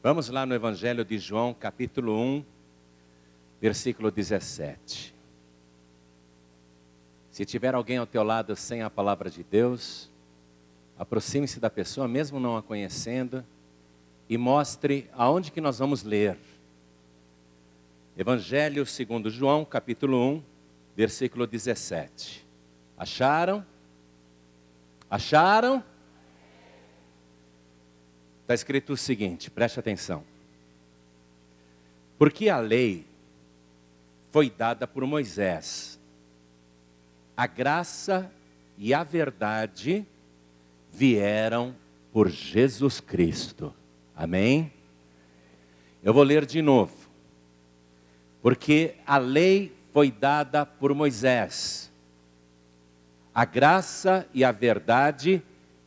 Vamos lá no Evangelho de João, capítulo 1, versículo 17. Se tiver alguém ao teu lado sem a palavra de Deus, aproxime-se da pessoa, mesmo não a conhecendo, e mostre aonde que nós vamos ler. Evangelho segundo João, capítulo 1, versículo 17. Acharam? Acharam? Está escrito o seguinte, preste atenção. Porque a lei foi dada por Moisés, a graça e a verdade vieram por Jesus Cristo. Amém? Eu vou ler de novo. Porque a lei foi dada por Moisés, a graça e a verdade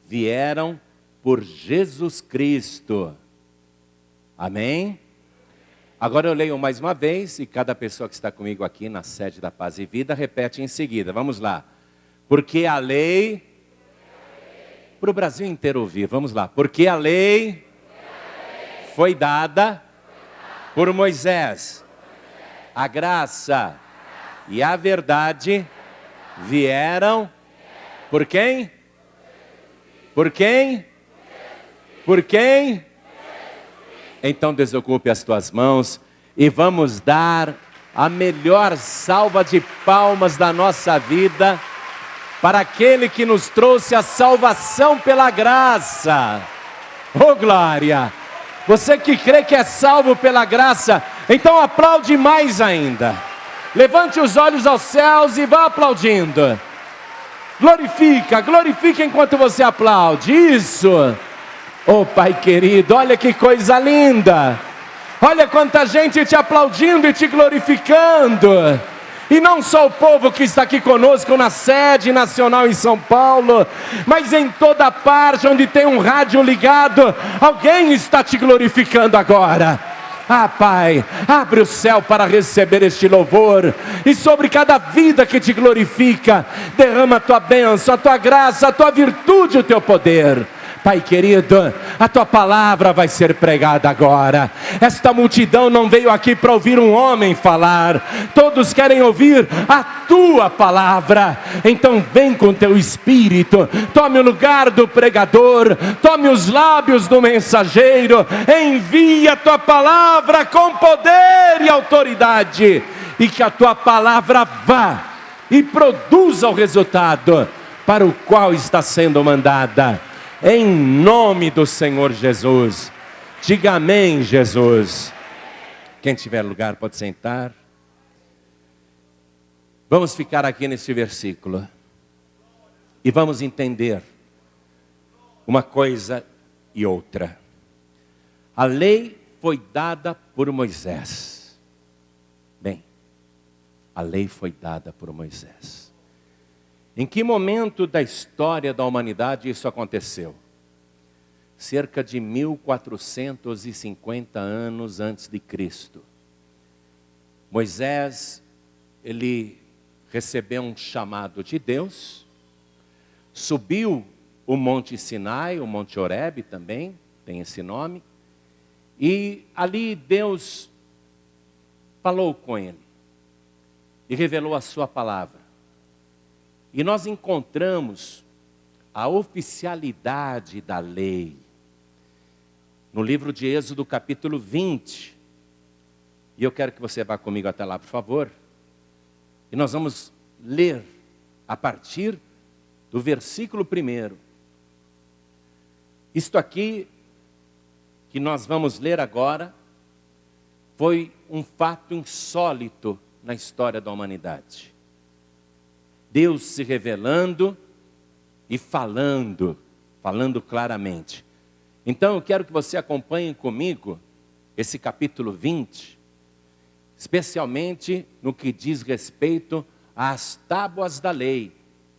vieram por Jesus Cristo. Amém? Agora eu leio mais uma vez, e cada pessoa que está comigo aqui na sede da Paz e Vida, repete em seguida. Vamos lá. Porque a lei... Para o Brasil inteiro ouvir, vamos lá. Porque a lei foi dada por Moisés. A graça e a verdade vieram por quem? Por quem? Por quem? Então desocupe as tuas mãos e vamos dar a melhor salva de palmas da nossa vida para aquele que nos trouxe a salvação pela graça. Oh glória! Você que crê que é salvo pela graça, então aplaude mais ainda. Levante os olhos aos céus e vá aplaudindo. Glorifica, glorifica enquanto você aplaude. Isso. Oh Pai querido, olha que coisa linda. Olha quanta gente te aplaudindo e te glorificando. E não só o povo que está aqui conosco na sede nacional em São Paulo, mas em toda parte onde tem um rádio ligado, alguém está te glorificando agora. Ah Pai, abre o céu para receber este louvor, e sobre cada vida que te glorifica, derrama a tua bênção, a tua graça, a tua virtude, o teu poder. Pai querido, a tua palavra vai ser pregada agora. Esta multidão não veio aqui para ouvir um homem falar, todos querem ouvir a tua palavra. Então vem com teu espírito, tome o lugar do pregador, tome os lábios do mensageiro, envia a tua palavra com poder e autoridade, e que a tua palavra vá e produza o resultado para o qual está sendo mandada. Em nome do Senhor Jesus. Diga amém, Jesus. Quem tiver lugar pode sentar. Vamos ficar aqui nesse versículo e vamos entender uma coisa e outra. A lei foi dada por Moisés. Bem, a lei foi dada por Moisés. Em que momento da história da humanidade isso aconteceu? Cerca de 1450 anos antes de Cristo. Moisés, ele recebeu um chamado de Deus, subiu o Monte Sinai, o Monte Horebe também, tem esse nome, e ali Deus falou com ele, e revelou a sua palavra. E nós encontramos a oficialidade da lei no livro de Êxodo, capítulo 20. E eu quero que você vá comigo até lá, por favor. E nós vamos ler a partir do versículo 1. Isto aqui que nós vamos ler agora foi um fato insólito na história da humanidade. Deus se revelando e falando claramente. Então eu quero que você acompanhe comigo esse capítulo 20, especialmente no que diz respeito às tábuas da lei,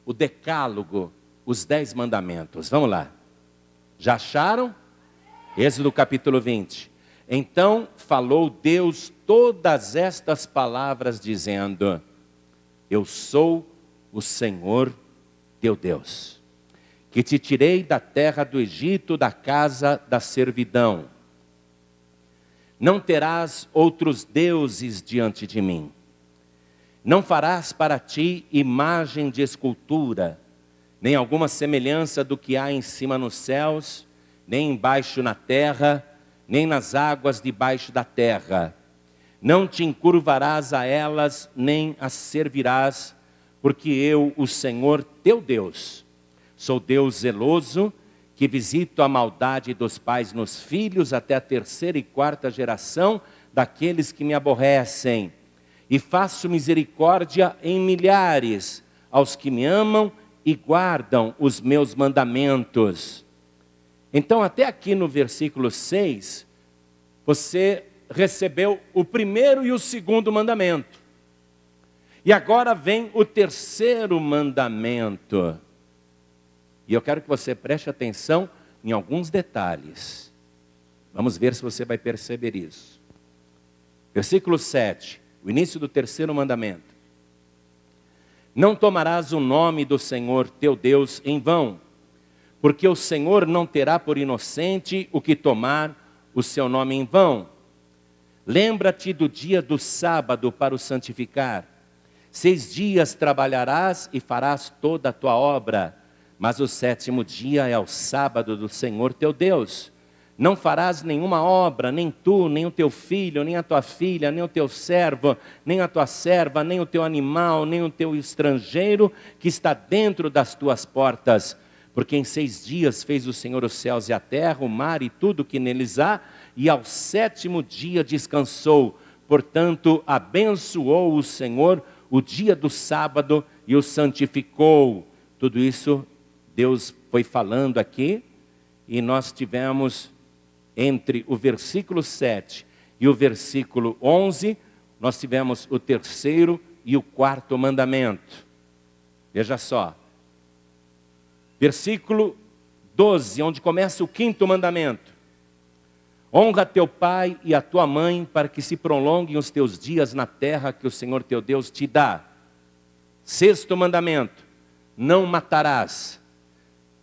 o decálogo, os 10 mandamentos. Vamos lá. Já acharam? Êxodo capítulo 20. Então falou Deus todas estas palavras dizendo: eu sou o Senhor teu Deus, que te tirei da terra do Egito, da casa da servidão. Não terás outros deuses diante de mim. Não farás para ti imagem de escultura, nem alguma semelhança do que há em cima nos céus, nem embaixo na terra, nem nas águas debaixo da terra. Não te encurvarás a elas, nem as servirás, porque eu, o Senhor teu Deus, sou Deus zeloso, que visito a maldade dos pais nos filhos até a 3ª e 4ª geração daqueles que me aborrecem. E faço misericórdia em milhares aos que me amam e guardam os meus mandamentos. Então, até aqui no versículo 6, você recebeu o primeiro e o segundo mandamento. E agora vem o terceiro mandamento. E eu quero que você preste atenção em alguns detalhes. Vamos ver se você vai perceber isso. Versículo 7, o início do terceiro mandamento. Não tomarás o nome do Senhor teu Deus em vão, porque o Senhor não terá por inocente o que tomar o seu nome em vão. Lembra-te do dia do sábado para o santificar. 6 dias trabalharás e farás toda a tua obra, mas o 7º dia é o sábado do Senhor teu Deus. Não farás nenhuma obra, nem tu, nem o teu filho, nem a tua filha, nem o teu servo, nem a tua serva, nem o teu animal, nem o teu estrangeiro que está dentro das tuas portas. Porque em 6 dias fez o Senhor os céus e a terra, o mar e tudo que neles há, e ao 7º dia descansou. Portanto, abençoou o Senhor o dia do sábado e o santificou. Tudo isso Deus foi falando aqui, e nós tivemos entre o versículo 7 e o versículo 11, nós tivemos o terceiro e o quarto mandamento. Veja só. Versículo 12, onde começa o 5º mandamento. Honra teu pai e a tua mãe, para que se prolonguem os teus dias na terra que o Senhor teu Deus te dá. 6º mandamento, não matarás.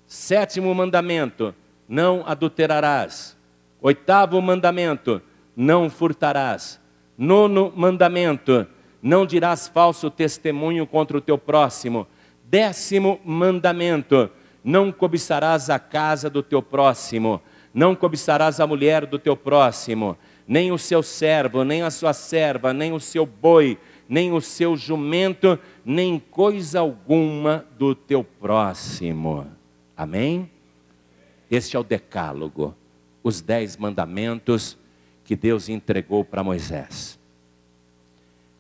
7º mandamento, não adulterarás. 8º mandamento, não furtarás. 9º mandamento, não dirás falso testemunho contra o teu próximo. 10º mandamento, não cobiçarás a casa do teu próximo. Não cobiçarás a mulher do teu próximo, nem o seu servo, nem a sua serva, nem o seu boi, nem o seu jumento, nem coisa alguma do teu próximo. Amém? Este é o decálogo, os 10 mandamentos que Deus entregou para Moisés.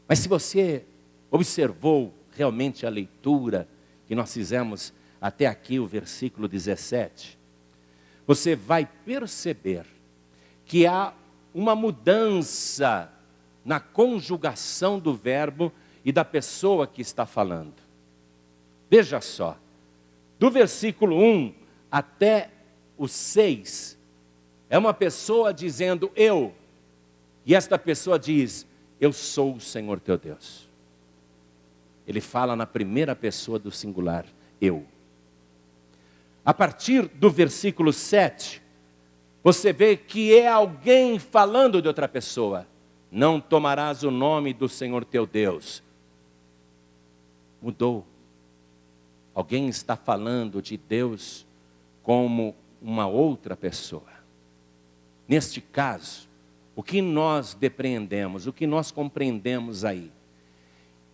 Mas se você observou realmente a leitura que nós fizemos até aqui, o versículo 17, você vai perceber que há uma mudança na conjugação do verbo e da pessoa que está falando. Veja só, do versículo 1 até o 6, é uma pessoa dizendo eu, e esta pessoa diz, eu sou o Senhor teu Deus. Ele fala na primeira pessoa do singular, eu. A partir do versículo 7, você vê que é alguém falando de outra pessoa. Não tomarás o nome do Senhor teu Deus. Mudou. Alguém está falando de Deus como uma outra pessoa. Neste caso, o que nós depreendemos, o que nós compreendemos aí?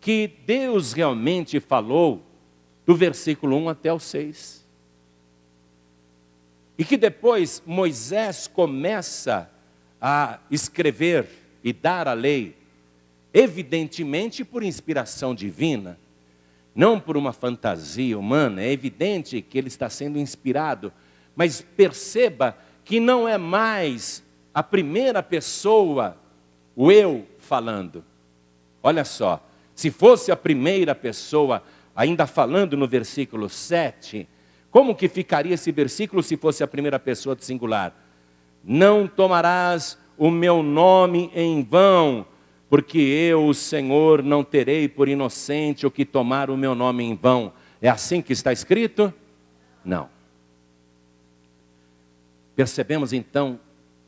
Que Deus realmente falou do versículo 1 até o 6. E que depois Moisés começa a escrever e dar a lei, evidentemente por inspiração divina, não por uma fantasia humana. É evidente que ele está sendo inspirado, mas perceba que não é mais a primeira pessoa, o eu falando. Olha só, se fosse a primeira pessoa, ainda falando no versículo 7, como que ficaria esse versículo se fosse a primeira pessoa do singular? Não tomarás o meu nome em vão, porque eu, o Senhor, não terei por inocente o que tomar o meu nome em vão. É assim que está escrito? Não. Percebemos então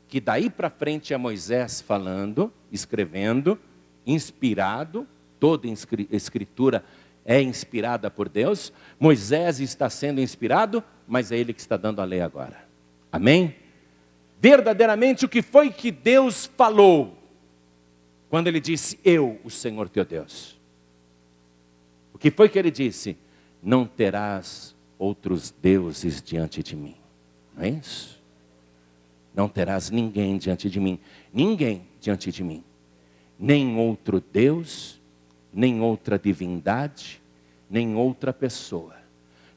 que daí para frente é Moisés falando, escrevendo, inspirado, toda escritura é inspirada por Deus. Moisés está sendo inspirado, mas é ele que está dando a lei agora. Amém? Verdadeiramente o que foi que Deus falou quando ele disse, eu, o Senhor teu Deus? O que foi que ele disse? Não terás outros deuses diante de mim. Não é isso? Não terás ninguém diante de mim. Ninguém diante de mim. Nem outro Deus, nem outra divindade, nem outra pessoa.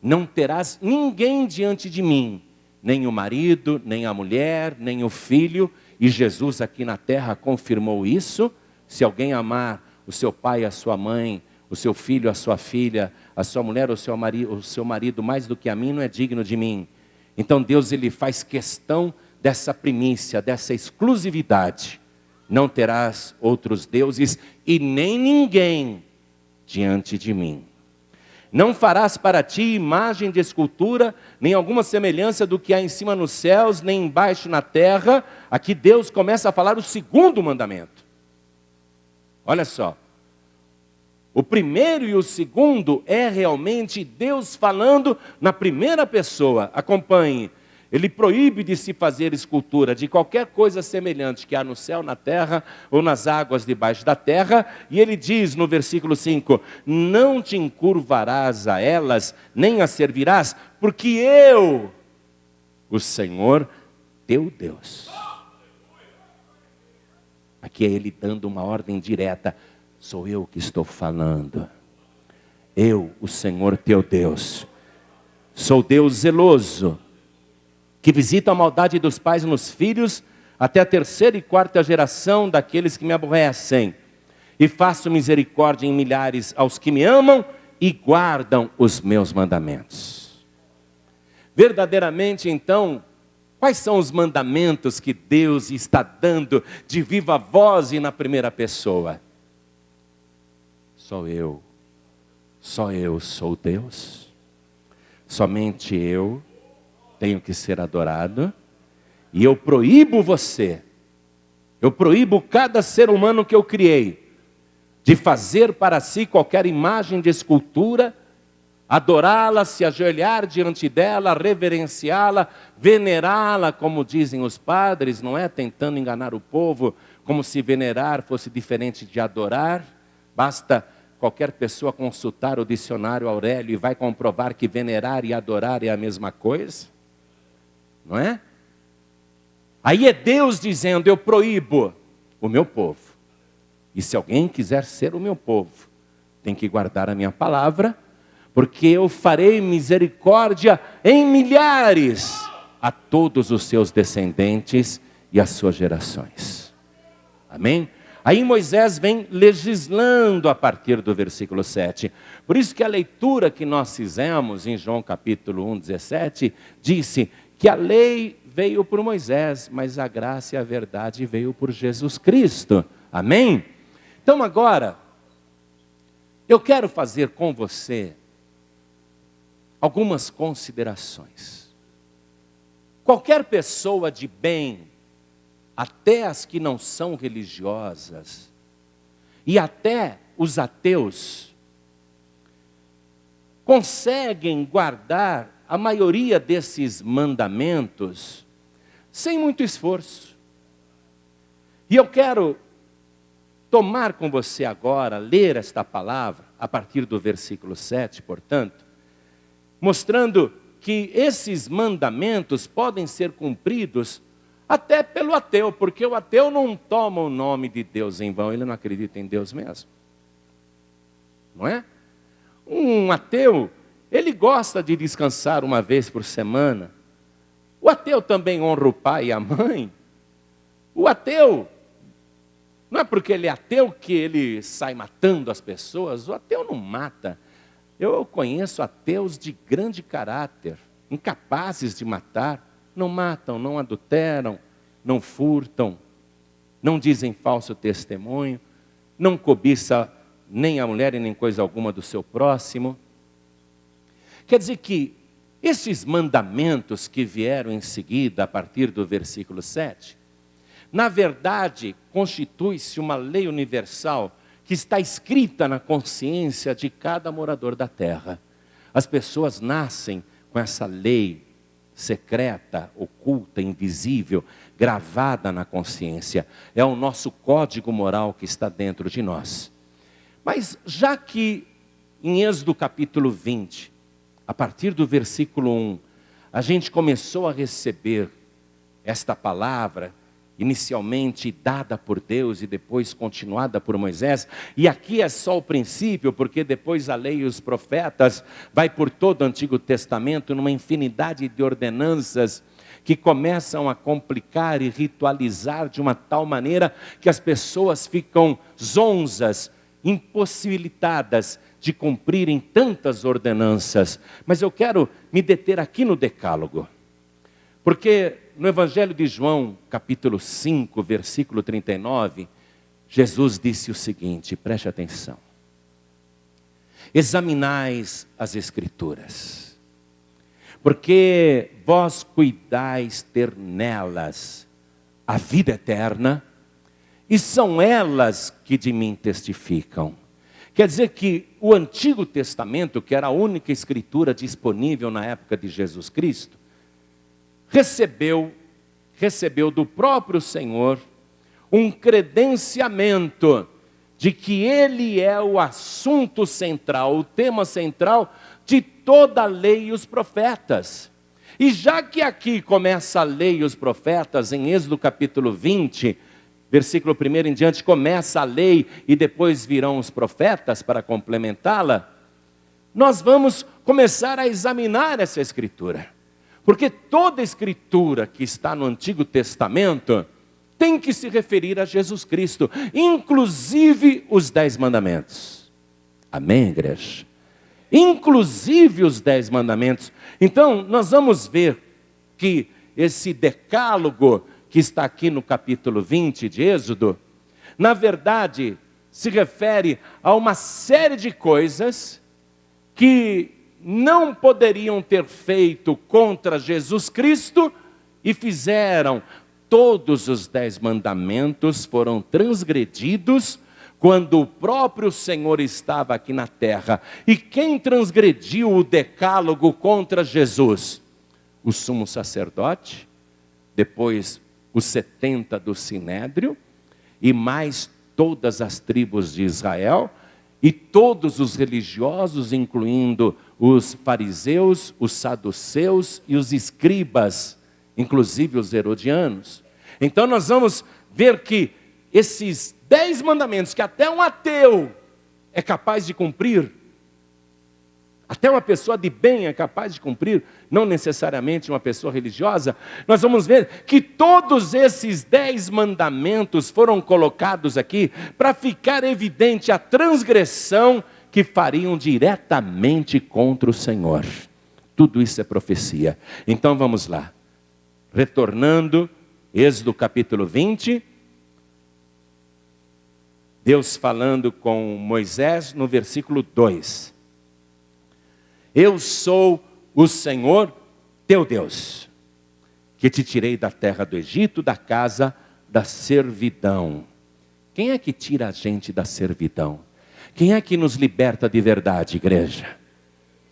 Não terás ninguém diante de mim. Nem o marido, nem a mulher, nem o filho. E Jesus aqui na terra confirmou isso. Se alguém amar o seu pai, a sua mãe, o seu filho, a sua filha, a sua mulher, o seu marido mais do que a mim, não é digno de mim. Então Deus, ele faz questão dessa primícia, dessa exclusividade. Não terás outros deuses e nem ninguém diante de mim. Não farás para ti imagem de escultura, nem alguma semelhança do que há em cima nos céus, nem embaixo na terra. Aqui Deus começa a falar o segundo mandamento. Olha só. O primeiro e o segundo é realmente Deus falando na primeira pessoa. Acompanhe. Ele proíbe de se fazer escultura de qualquer coisa semelhante que há no céu, na terra ou nas águas debaixo da terra. E ele diz no versículo 5, não te encurvarás a elas, nem as servirás, porque eu, o Senhor, teu Deus. Aqui é ele dando uma ordem direta, sou eu que estou falando. Eu, o Senhor teu Deus, sou Deus zeloso, que visita a maldade dos pais nos filhos, até a terceira e quarta geração daqueles que me aborrecem. E faço misericórdia em milhares aos que me amam e guardam os meus mandamentos. Verdadeiramente, então, quais são os mandamentos que Deus está dando de viva voz e na primeira pessoa? Só eu sou Deus. Somente eu tenho que ser adorado, e eu proíbo você, eu proíbo cada ser humano que eu criei, de fazer para si qualquer imagem de escultura, adorá-la, se ajoelhar diante dela, reverenciá-la, venerá-la, como dizem os padres, não é? Tentando enganar o povo, como se venerar fosse diferente de adorar. Basta qualquer pessoa consultar o dicionário Aurélio e vai comprovar que venerar e adorar é a mesma coisa. Não é? Aí é Deus dizendo, eu proíbo o meu povo. E se alguém quiser ser o meu povo, tem que guardar a minha palavra, porque eu farei misericórdia em milhares a todos os seus descendentes e as suas gerações. Amém? Aí Moisés vem legislando a partir do versículo 7. Por isso que a leitura que nós fizemos em João capítulo 1, 17, disse que a lei veio por Moisés, mas a graça e a verdade veio por Jesus Cristo. Amém? Então agora, eu quero fazer com você algumas considerações. Qualquer pessoa de bem, até as que não são religiosas, e até os ateus, conseguem guardar a maioria desses mandamentos sem muito esforço. E eu quero tomar com você agora, ler esta palavra, a partir do versículo 7, portanto, mostrando que esses mandamentos podem ser cumpridos até pelo ateu, porque o ateu não toma o nome de Deus em vão, ele não acredita em Deus mesmo. Não é? Um ateu, ele gosta de descansar uma vez por semana. O ateu também honra o pai e a mãe. O ateu, não é porque ele é ateu que ele sai matando as pessoas. O ateu não mata. Eu conheço ateus de grande caráter, incapazes de matar. Não matam, não adulteram, não furtam, não dizem falso testemunho, não cobiça nem a mulher e nem coisa alguma do seu próximo. Quer dizer que esses mandamentos que vieram em seguida, a partir do versículo 7, Na verdade, constitui-se uma lei universal que está escrita na consciência de cada morador da terra. As pessoas nascem com essa lei secreta, oculta, invisível, gravada na consciência. É o nosso código moral que está dentro de nós. Mas já que em Êxodo capítulo 20, a partir do versículo 1, a gente começou a receber esta palavra, inicialmente dada por Deus e depois continuada por Moisés, e aqui é só o princípio, porque depois a lei e os profetas vai por todo o Antigo Testamento numa infinidade de ordenanças que começam a complicar e ritualizar de uma tal maneira que as pessoas ficam zonzas, impossibilitadas de cumprirem tantas ordenanças. Mas eu quero me deter aqui no Decálogo, porque no Evangelho de João, capítulo 5, versículo 39, Jesus disse o seguinte, preste atenção. Examinais as Escrituras, porque vós cuidais ter nelas a vida eterna, e são elas que de mim testificam. Quer dizer que o Antigo Testamento, que era a única escritura disponível na época de Jesus Cristo, recebeu do próprio Senhor um credenciamento de que Ele é o assunto central, o tema central de toda a lei e os profetas. E já que aqui começa a lei e os profetas, em Êxodo capítulo 20, versículo 1 em diante, começa a lei e depois virão os profetas para complementá-la, nós vamos começar a examinar essa escritura. Porque toda escritura que está no Antigo Testamento tem que se referir a Jesus Cristo, inclusive os 10 mandamentos. Amém, igreja? Inclusive os 10 mandamentos. Então, nós vamos ver que esse decálogo que está aqui no capítulo 20 de Êxodo, na verdade, se refere a uma série de coisas que não poderiam ter feito contra Jesus Cristo e fizeram. Todos os 10 mandamentos foram transgredidos quando o próprio Senhor estava aqui na terra. E quem transgrediu o decálogo contra Jesus? O sumo sacerdote, depois os 70 do Sinédrio, e mais todas as tribos de Israel, e todos os religiosos, incluindo os fariseus, os saduceus e os escribas, inclusive os herodianos. Então nós vamos ver que esses 10 mandamentos, que até um ateu é capaz de cumprir, até uma pessoa de bem é capaz de cumprir, não necessariamente uma pessoa religiosa, nós vamos ver que todos esses 10 mandamentos foram colocados aqui para ficar evidente a transgressão que fariam diretamente contra o Senhor. Tudo isso é profecia. Então vamos lá. Retornando, Êxodo capítulo 20, Deus falando com Moisés no versículo 2. Eu sou o Senhor teu Deus, que te tirei da terra do Egito, da casa da servidão. Quem é que tira a gente da servidão? Quem é que nos liberta de verdade, igreja?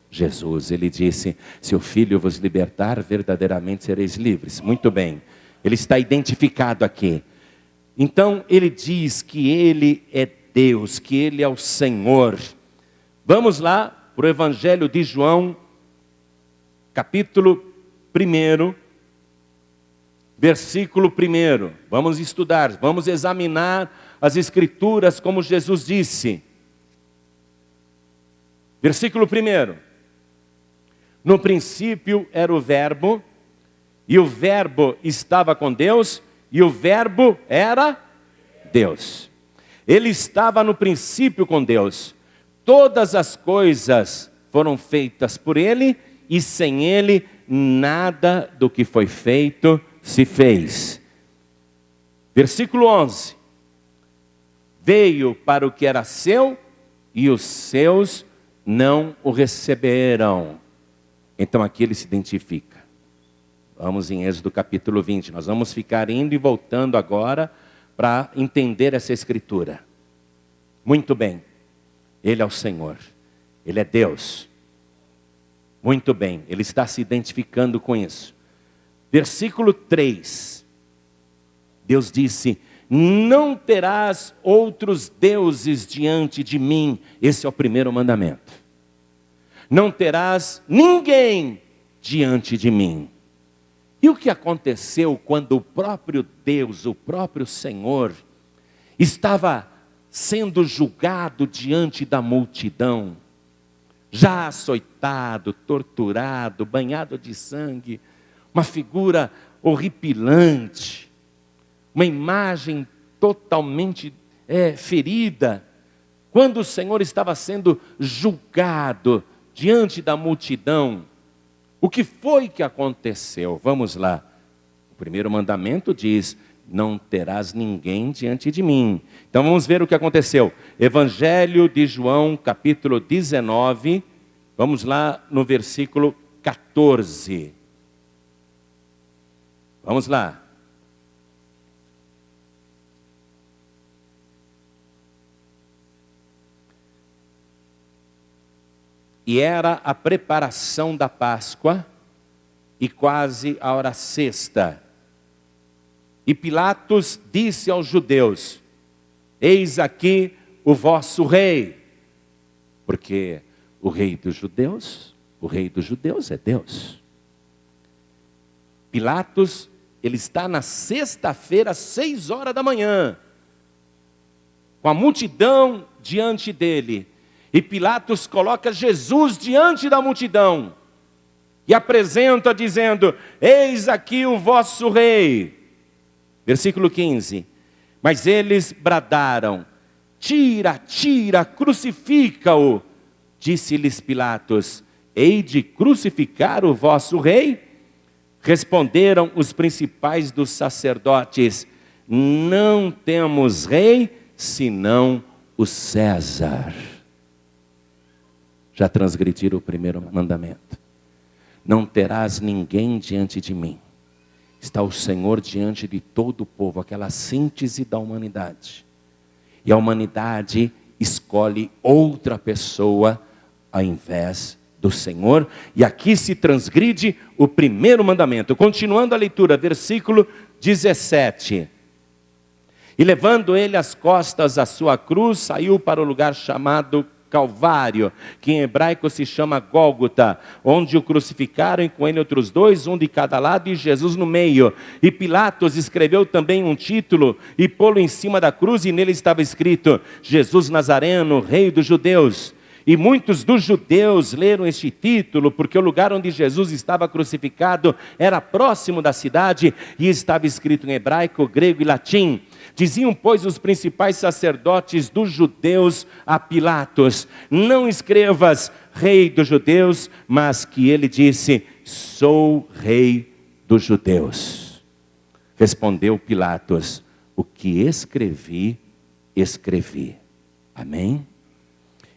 Jesus, ele disse, se o Filho vos libertar, verdadeiramente sereis livres. Muito bem, ele está identificado aqui. Então, ele diz que ele é Deus, que ele é o Senhor. Vamos lá para o Evangelho de João, capítulo 1, versículo 1. Vamos estudar, vamos examinar as Escrituras como Jesus disse. Versículo 1. No princípio era o Verbo, e o Verbo estava com Deus, e o Verbo era Deus. Ele estava no princípio com Deus. Todas as coisas foram feitas por Ele, e sem Ele, nada do que foi feito se fez. Versículo 11. Veio para o que era seu, e os seus não o receberam. Então aqui ele se identifica. Vamos em Êxodo capítulo 20. Nós vamos ficar indo e voltando agora para entender essa escritura. Muito bem. Ele é o Senhor. Ele é Deus. Muito bem. Ele está se identificando com isso. Versículo 3. Deus disse: não terás outros deuses diante de mim. Esse é o primeiro mandamento. Não terás ninguém diante de mim. E o que aconteceu quando o próprio Deus, o próprio Senhor, estava sendo julgado diante da multidão, já açoitado, torturado, banhado de sangue, uma figura horripilante, uma imagem totalmente ferida. Quando o Senhor estava sendo julgado diante da multidão, o que foi que aconteceu? Vamos lá. O primeiro mandamento diz: não terás ninguém diante de mim. Então vamos ver o que aconteceu. Evangelho de João, capítulo 19. Vamos lá no versículo 14. Vamos lá. E era a preparação da Páscoa, e quase a hora sexta. E Pilatos disse aos judeus: eis aqui o vosso rei. Porque o rei dos judeus é Deus. Pilatos, ele está na sexta-feira, às 6 horas da manhã, com a multidão diante dele. E Pilatos coloca Jesus diante da multidão e apresenta dizendo: eis aqui o vosso rei. Versículo 15. Mas eles bradaram: tira, tira, crucifica-o. Disse-lhes Pilatos: hei de crucificar o vosso rei? Responderam os principais dos sacerdotes: não temos rei senão o César. Já transgrediram o primeiro mandamento. Não terás ninguém diante de mim. Está o Senhor diante de todo o povo, aquela síntese da humanidade. E a humanidade escolhe outra pessoa ao invés do Senhor. E aqui se transgride o primeiro mandamento. Continuando a leitura, versículo 17. E levando ele as costas à sua cruz, saiu para o lugar chamado Calvário, que em hebraico se chama Gólgota, onde o crucificaram, e com ele outros dois, um de cada lado e Jesus no meio. E Pilatos escreveu também um título e pô-lo em cima da cruz, e nele estava escrito: Jesus Nazareno, Rei dos Judeus. E muitos dos judeus leram este título, porque o lugar onde Jesus estava crucificado era próximo da cidade, e estava escrito em hebraico, grego e latim. Diziam, pois, os principais sacerdotes dos judeus a Pilatos: não escrevas Rei dos Judeus, mas que ele disse: sou Rei dos Judeus. Respondeu Pilatos: o que escrevi, escrevi. Amém?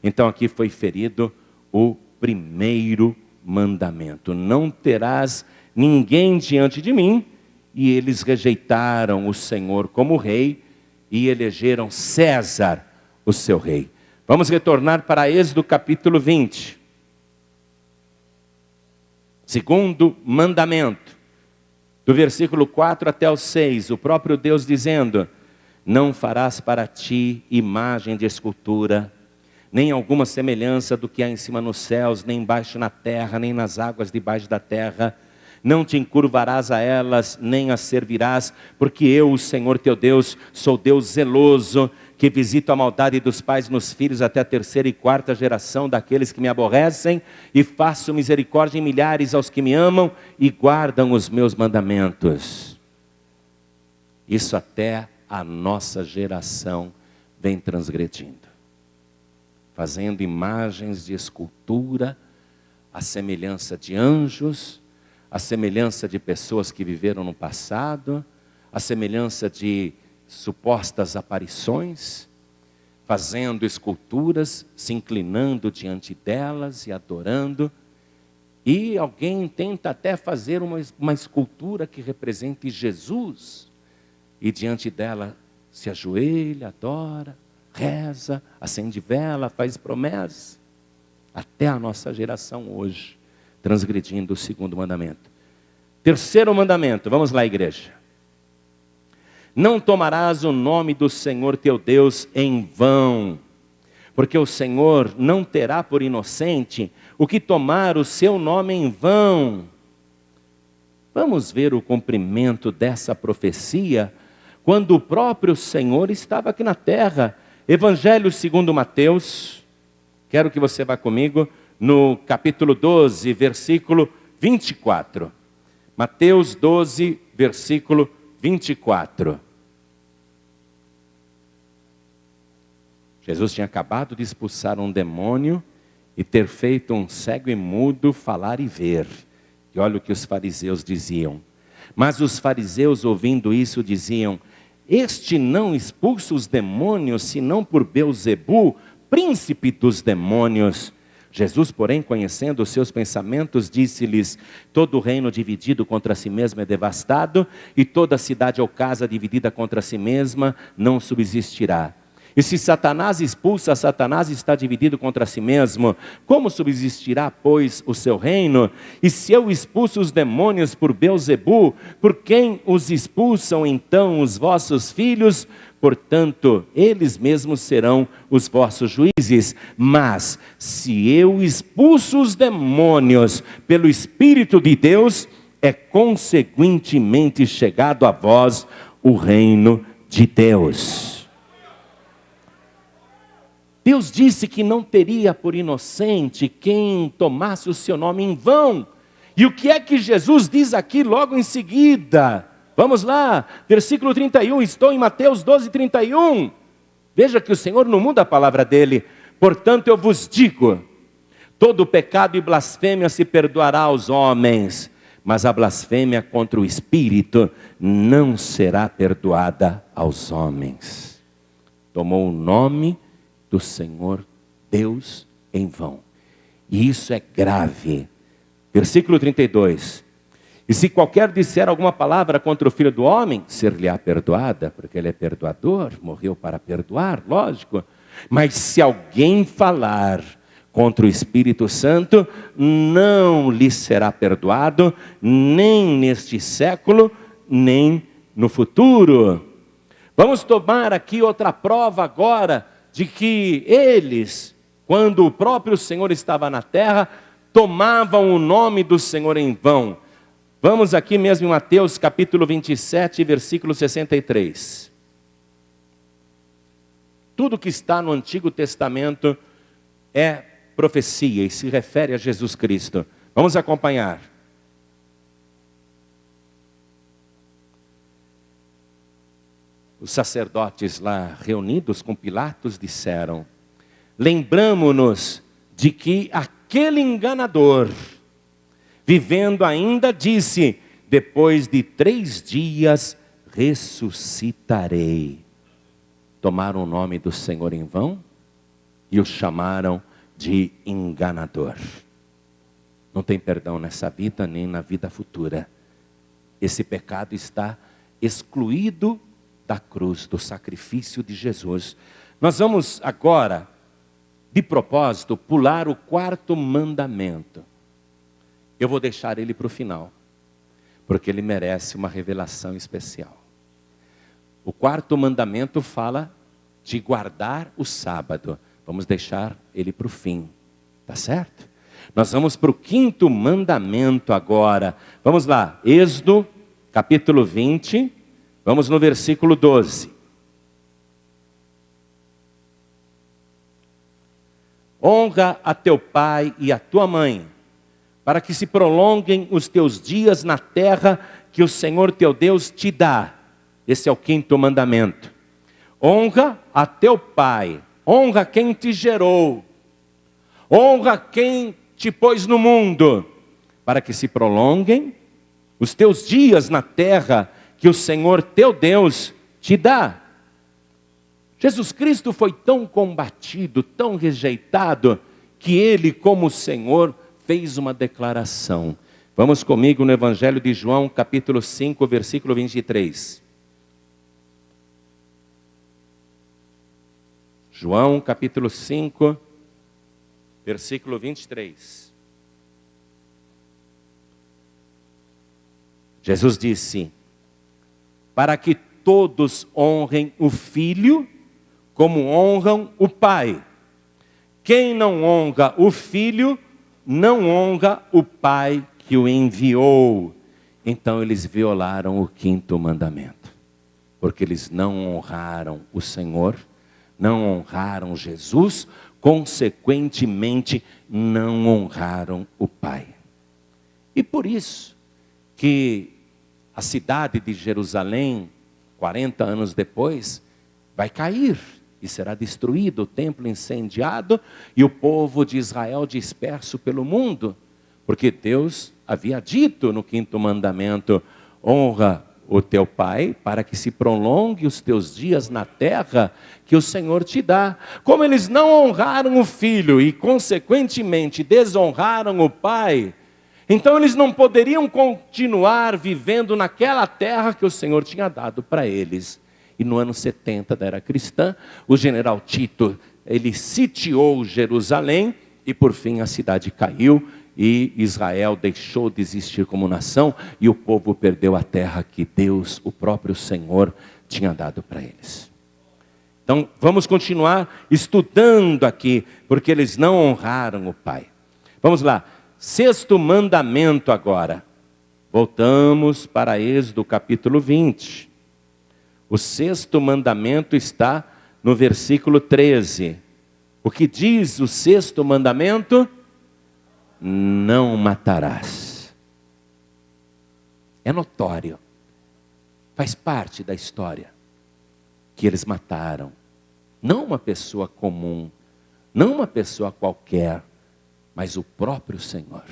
Então aqui foi ferido o primeiro mandamento: não terás ninguém diante de mim. E eles rejeitaram o Senhor como rei e elegeram César o seu rei. Vamos retornar para Êxodo capítulo 20. Segundo mandamento, do versículo 4 até o 6, o próprio Deus dizendo: não farás para ti imagem de escultura, nem alguma semelhança do que há em cima nos céus, nem embaixo na terra, nem nas águas debaixo da terra. Não te encurvarás a elas, nem as servirás, porque eu, o Senhor teu Deus, sou Deus zeloso, que visito a maldade dos pais nos filhos até a 3ª e 4ª geração daqueles que me aborrecem, e faço misericórdia em milhares aos que me amam e guardam os meus mandamentos. Isso até a nossa geração vem transgredindo, fazendo imagens de escultura, à semelhança de anjos, a semelhança de pessoas que viveram no passado, a semelhança de supostas aparições, fazendo esculturas, se inclinando diante delas e adorando. E alguém tenta até fazer uma escultura que represente Jesus. E diante dela se ajoelha, adora, reza, acende vela, faz promessa. Até a nossa geração hoje, transgredindo o segundo mandamento. Terceiro mandamento, vamos lá, igreja. Não tomarás o nome do Senhor teu Deus em vão, porque o Senhor não terá por inocente o que tomar o seu nome em vão. Vamos ver o cumprimento dessa profecia, quando o próprio Senhor estava aqui na terra. Evangelho segundo Mateus, quero que você vá comigo, no capítulo 12, versículo 24. Mateus 12, versículo 24. Jesus tinha acabado de expulsar um demônio e ter feito um cego e mudo falar e ver. E olha o que os fariseus diziam. Mas os fariseus, ouvindo isso, diziam: este não expulsa os demônios, senão por Beelzebu, príncipe dos demônios. Jesus, porém, conhecendo os seus pensamentos, disse-lhes: todo reino dividido contra si mesmo é devastado, e toda cidade ou casa dividida contra si mesma não subsistirá. E se Satanás expulsa, Satanás está dividido contra si mesmo. Como subsistirá, pois, o seu reino? E se eu expulso os demônios por Beelzebu, por quem os expulsam então os vossos filhos? Portanto, eles mesmos serão os vossos juízes. Mas, se eu expulso os demônios pelo Espírito de Deus, é consequentemente chegado a vós o reino de Deus. Deus disse que não teria por inocente quem tomasse o seu nome em vão. E o que é que Jesus diz aqui logo em seguida? Vamos lá, versículo 31, estou em Mateus 12, 31. Veja que o Senhor não muda a palavra dele. Portanto eu vos digo, todo pecado e blasfêmia se perdoará aos homens, mas a blasfêmia contra o Espírito não será perdoada aos homens. Tomou o nome do Senhor Deus em vão. E isso é grave. Versículo 32. E se qualquer disser alguma palavra contra o Filho do Homem, ser-lhe-á perdoada, porque ele é perdoador, morreu para perdoar, lógico. Mas se alguém falar contra o Espírito Santo, não lhe será perdoado, nem neste século, nem no futuro. Vamos tomar aqui outra prova agora, de que eles, quando o próprio Senhor estava na terra, tomavam o nome do Senhor em vão. Vamos aqui mesmo em Mateus capítulo 27, versículo 63. Tudo que está no Antigo Testamento é profecia e se refere a Jesus Cristo. Vamos acompanhar. Os sacerdotes lá reunidos com Pilatos disseram: lembramo-nos de que aquele enganador, vivendo ainda, disse: depois de 3 dias ressuscitarei. Tomaram o nome do Senhor em vão e o chamaram de enganador. Não tem perdão nessa vida nem na vida futura. Esse pecado está excluído da cruz, do sacrifício de Jesus. Nós vamos agora, de propósito, pular o 4º mandamento. Eu vou deixar ele para o final, porque ele merece uma revelação especial. O 4º mandamento fala de guardar o sábado. Vamos deixar ele para o fim, tá certo? Nós vamos para o 5º mandamento agora. Vamos lá, Êxodo, capítulo 20, vamos no versículo 12. Honra a teu pai e a tua mãe, para que se prolonguem os teus dias na terra que o Senhor teu Deus te dá. Esse é o 5º mandamento. Honra a teu pai, honra quem te gerou, honra quem te pôs no mundo, para que se prolonguem os teus dias na terra que o Senhor teu Deus te dá. Jesus Cristo foi tão combatido, tão rejeitado, que ele, como Senhor, fez uma declaração. Vamos comigo no Evangelho de João, capítulo 5, versículo 23. João, capítulo 5, versículo 23. Jesus disse: para que todos honrem o Filho como honram o Pai. Quem não honra o Filho, não honra o Pai que o enviou. Então eles violaram o 5º mandamento, porque eles não honraram o Senhor, não honraram Jesus, consequentemente não honraram o Pai. E por isso que a cidade de Jerusalém, 40 anos depois, vai cair e será destruído, o templo incendiado e o povo de Israel disperso pelo mundo, porque Deus havia dito no 5º mandamento: honra o teu pai para que se prolongue os teus dias na terra que o Senhor te dá. Como eles não honraram o filho e consequentemente desonraram o pai, então eles não poderiam continuar vivendo naquela terra que o Senhor tinha dado para eles. E no ano 70 da era cristã, o general Tito, ele sitiou Jerusalém e por fim a cidade caiu e Israel deixou de existir como nação e o povo perdeu a terra que Deus, o próprio Senhor, tinha dado para eles. Então vamos continuar estudando aqui, porque eles não honraram o Pai. Vamos lá, 6º mandamento agora. Voltamos para Êxodo capítulo 20. O 6º mandamento está no versículo 13. O que diz o 6º mandamento? Não matarás. É notório, faz parte da história, que eles mataram. Não uma pessoa comum, não uma pessoa qualquer, mas o próprio Senhor.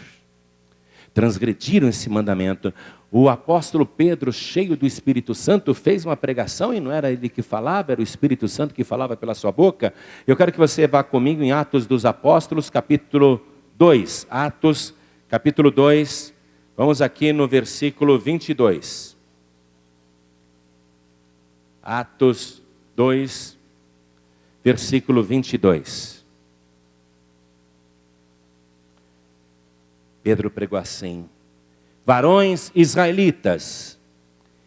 Transgrediram esse mandamento. O apóstolo Pedro, cheio do Espírito Santo, fez uma pregação e não era ele que falava, era o Espírito Santo que falava pela sua boca. Eu quero que você vá comigo em Atos dos Apóstolos, capítulo 2. Atos, capítulo 2, vamos aqui no versículo 22. Atos 2, versículo 22. Pedro pregou assim: varões israelitas,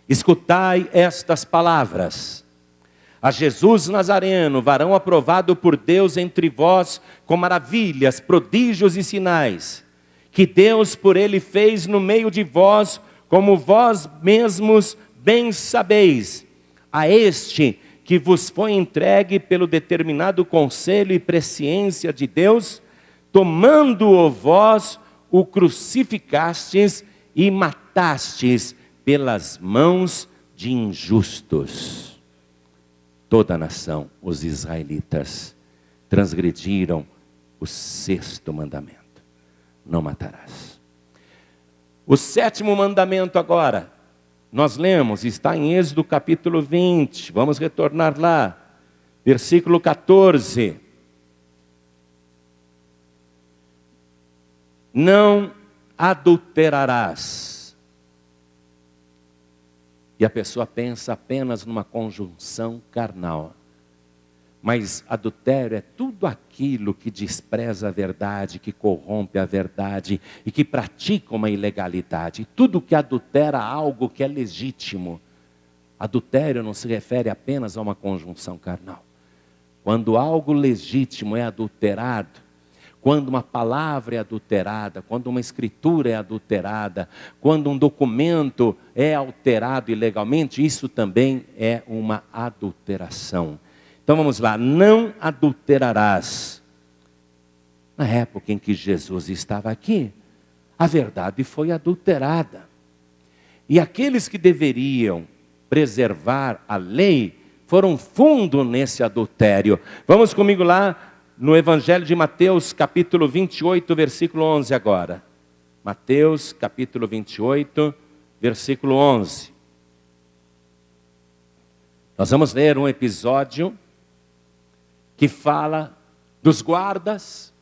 escutai estas palavras. A Jesus Nazareno, varão aprovado por Deus entre vós, com maravilhas, prodígios e sinais, que Deus por ele fez no meio de vós, como vós mesmos bem sabeis. A este que vos foi entregue pelo determinado conselho e presciência de Deus, tomando-o vós, o crucificastes e matastes pelas mãos de injustos. Toda a nação, os israelitas, transgrediram o 6º mandamento: não matarás. O 7º mandamento agora, nós lemos, está em Êxodo capítulo 20, vamos retornar lá, versículo 14. Não adulterarás. E a pessoa pensa apenas numa conjunção carnal. Mas adultério é tudo aquilo que despreza a verdade, que corrompe a verdade e que pratica uma ilegalidade. Tudo que adultera algo que é legítimo. Adultério não se refere apenas a uma conjunção carnal. Quando algo legítimo é adulterado, quando uma palavra é adulterada, quando uma escritura é adulterada, quando um documento é alterado ilegalmente, isso também é uma adulteração. Então vamos lá, não adulterarás. Na época em que Jesus estava aqui, a verdade foi adulterada. E aqueles que deveriam preservar a lei foram fundo nesse adultério. Vamos comigo lá no Evangelho de Mateus, capítulo 28, versículo 11 agora. Mateus, capítulo 28, versículo 11. Nós vamos ler um episódio que fala dos guardas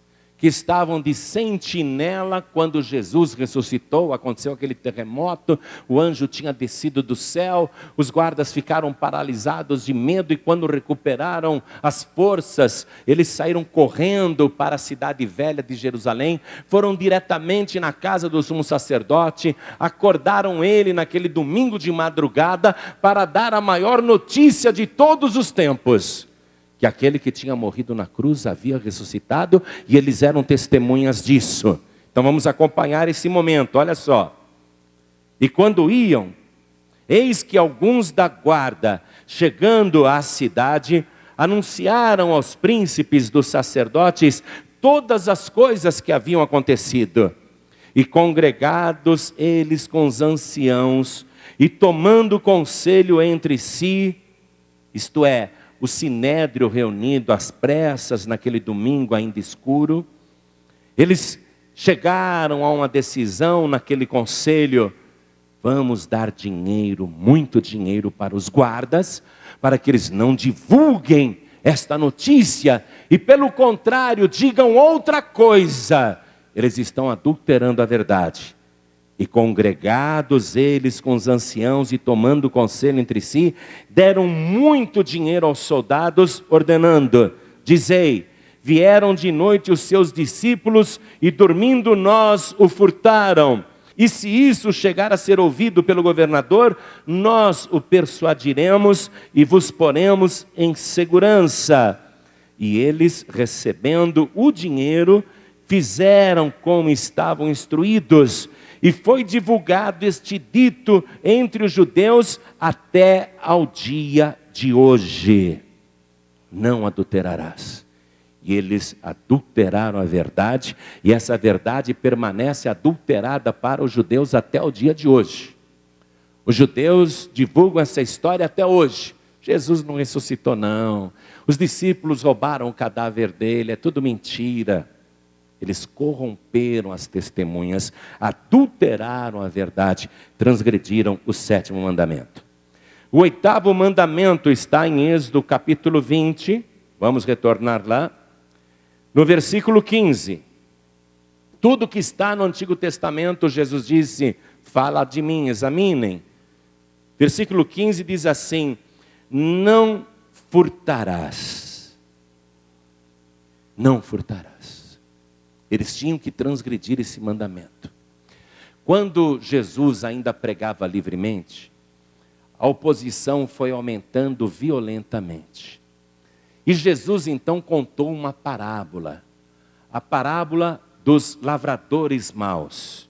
que estavam de sentinela quando Jesus ressuscitou, aconteceu aquele terremoto, o anjo tinha descido do céu, os guardas ficaram paralisados de medo e quando recuperaram as forças, eles saíram correndo para a cidade velha de Jerusalém, foram diretamente na casa do sumo sacerdote, acordaram ele naquele domingo de madrugada para dar a maior notícia de todos os tempos, que aquele que tinha morrido na cruz havia ressuscitado e eles eram testemunhas disso. Então vamos acompanhar esse momento, olha só. E quando iam, eis que alguns da guarda, chegando à cidade, anunciaram aos príncipes dos sacerdotes todas as coisas que haviam acontecido. E congregados eles com os anciãos, e tomando conselho entre si, isto é, o sinédrio reunido às pressas naquele domingo ainda escuro, eles chegaram a uma decisão naquele conselho: vamos dar dinheiro, muito dinheiro para os guardas, para que eles não divulguem esta notícia e pelo contrário digam outra coisa, eles estão adulterando a verdade. E congregados eles com os anciãos e tomando conselho entre si, deram muito dinheiro aos soldados, ordenando: dizei, vieram de noite os seus discípulos e dormindo nós o furtaram. E se isso chegar a ser ouvido pelo governador, nós o persuadiremos e vos poremos em segurança. E eles, recebendo o dinheiro, fizeram como estavam instruídos. E foi divulgado este dito entre os judeus até ao dia de hoje: não adulterarás. E eles adulteraram a verdade, e essa verdade permanece adulterada para os judeus até o dia de hoje. Os judeus divulgam essa história até hoje. Jesus não ressuscitou não, os discípulos roubaram o cadáver dele, é tudo mentira. Eles corromperam as testemunhas, adulteraram a verdade, transgrediram o 7º mandamento. O 8º mandamento está em Êxodo capítulo 20, vamos retornar lá, no versículo 15. Tudo que está no Antigo Testamento, Jesus disse: fala de mim, examinem. Versículo 15 diz assim: não furtarás. Não furtarás. Eles tinham que transgredir esse mandamento. Quando Jesus ainda pregava livremente, a oposição foi aumentando violentamente. E Jesus então contou uma parábola, a parábola dos lavradores maus.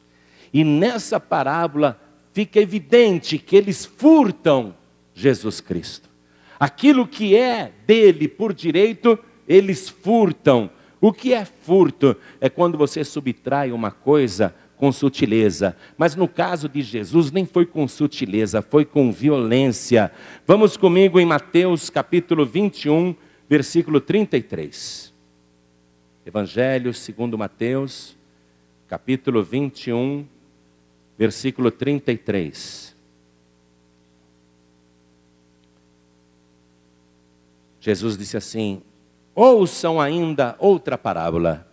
E nessa parábola fica evidente que eles furtam Jesus Cristo. Aquilo que é dele por direito, eles furtam. O que é furto? É quando você subtrai uma coisa com sutileza. Mas no caso de Jesus nem foi com sutileza, foi com violência. Vamos comigo em Mateus capítulo 21, versículo 33. Evangelho segundo Mateus, capítulo 21, versículo 33. Jesus disse assim: ouçam ainda outra parábola.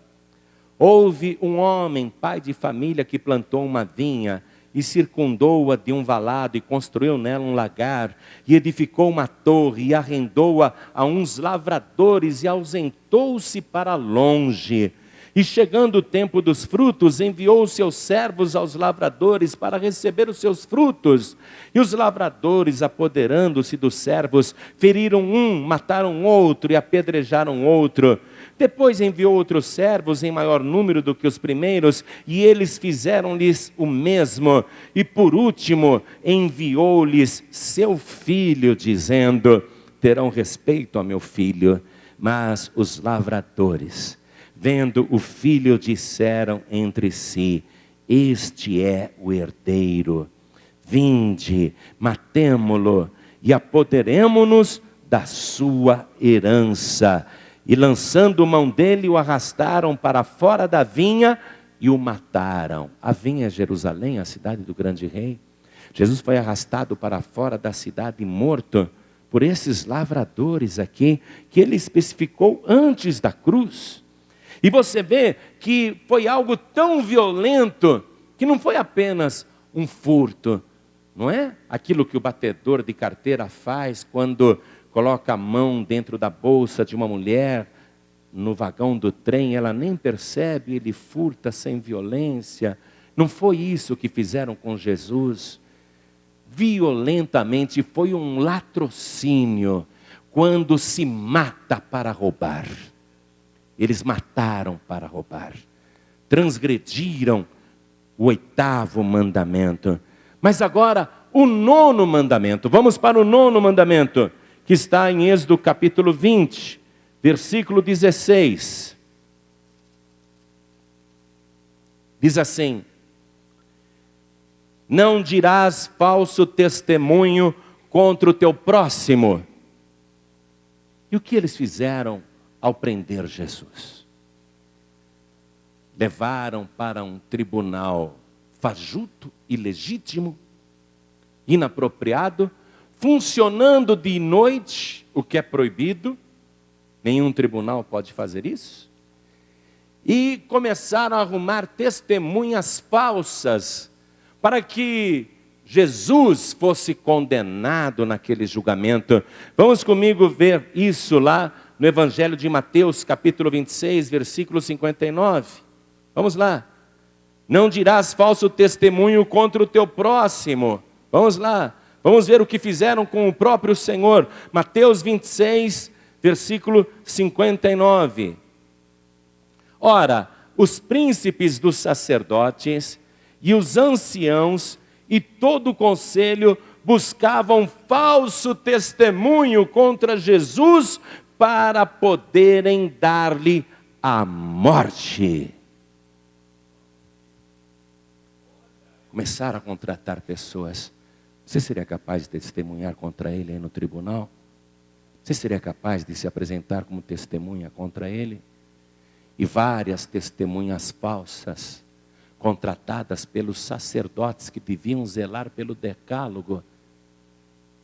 Houve um homem, pai de família, que plantou uma vinha e circundou-a de um valado e construiu nela um lagar e edificou uma torre e arrendou-a a uns lavradores e ausentou-se para longe. E chegando o tempo dos frutos, enviou os seus servos aos lavradores para receber os seus frutos. E os lavradores, apoderando-se dos servos, feriram um, mataram outro e apedrejaram outro. Depois enviou outros servos em maior número do que os primeiros, e eles fizeram-lhes o mesmo. E por último, enviou-lhes seu filho, dizendo: terão respeito ao meu filho. Mas os lavradores, vendo o filho, disseram entre si: este é o herdeiro. Vinde, matemo-lo e apoderemo-nos da sua herança. E lançando mão dele, o arrastaram para fora da vinha e o mataram. A vinha é Jerusalém, a cidade do grande rei. Jesus foi arrastado para fora da cidade morto por esses lavradores aqui, que ele especificou antes da cruz. E você vê que foi algo tão violento que não foi apenas um furto, não é? Aquilo que o batedor de carteira faz quando coloca a mão dentro da bolsa de uma mulher no vagão do trem, ela nem percebe, ele furta sem violência. Não foi isso que fizeram com Jesus. Violentamente, foi um latrocínio, quando se mata para roubar. Eles mataram para roubar, transgrediram o 8º mandamento. Mas agora, o 9º mandamento, vamos para o 9º mandamento, que está em Êxodo capítulo 20, versículo 16. Diz assim: não dirás falso testemunho contra o teu próximo. E o que eles fizeram ao prender Jesus? Levaram para um tribunal fajuto, ilegítimo, inapropriado, funcionando de noite, o que é proibido. Nenhum tribunal pode fazer isso. E começaram a arrumar testemunhas falsas para que Jesus fosse condenado naquele julgamento. Vamos comigo ver isso lá no Evangelho de Mateus, capítulo 26, versículo 59. Vamos lá. Não dirás falso testemunho contra o teu próximo. Vamos lá. Vamos ver o que fizeram com o próprio Senhor. Mateus 26, versículo 59. Ora, os príncipes dos sacerdotes e os anciãos e todo o conselho buscavam falso testemunho contra Jesus para poderem dar-lhe a morte. Começaram a contratar pessoas. Você seria capaz de testemunhar contra ele aí no tribunal? Você seria capaz de se apresentar como testemunha contra ele? E várias testemunhas falsas, contratadas pelos sacerdotes que deviam zelar pelo decálogo,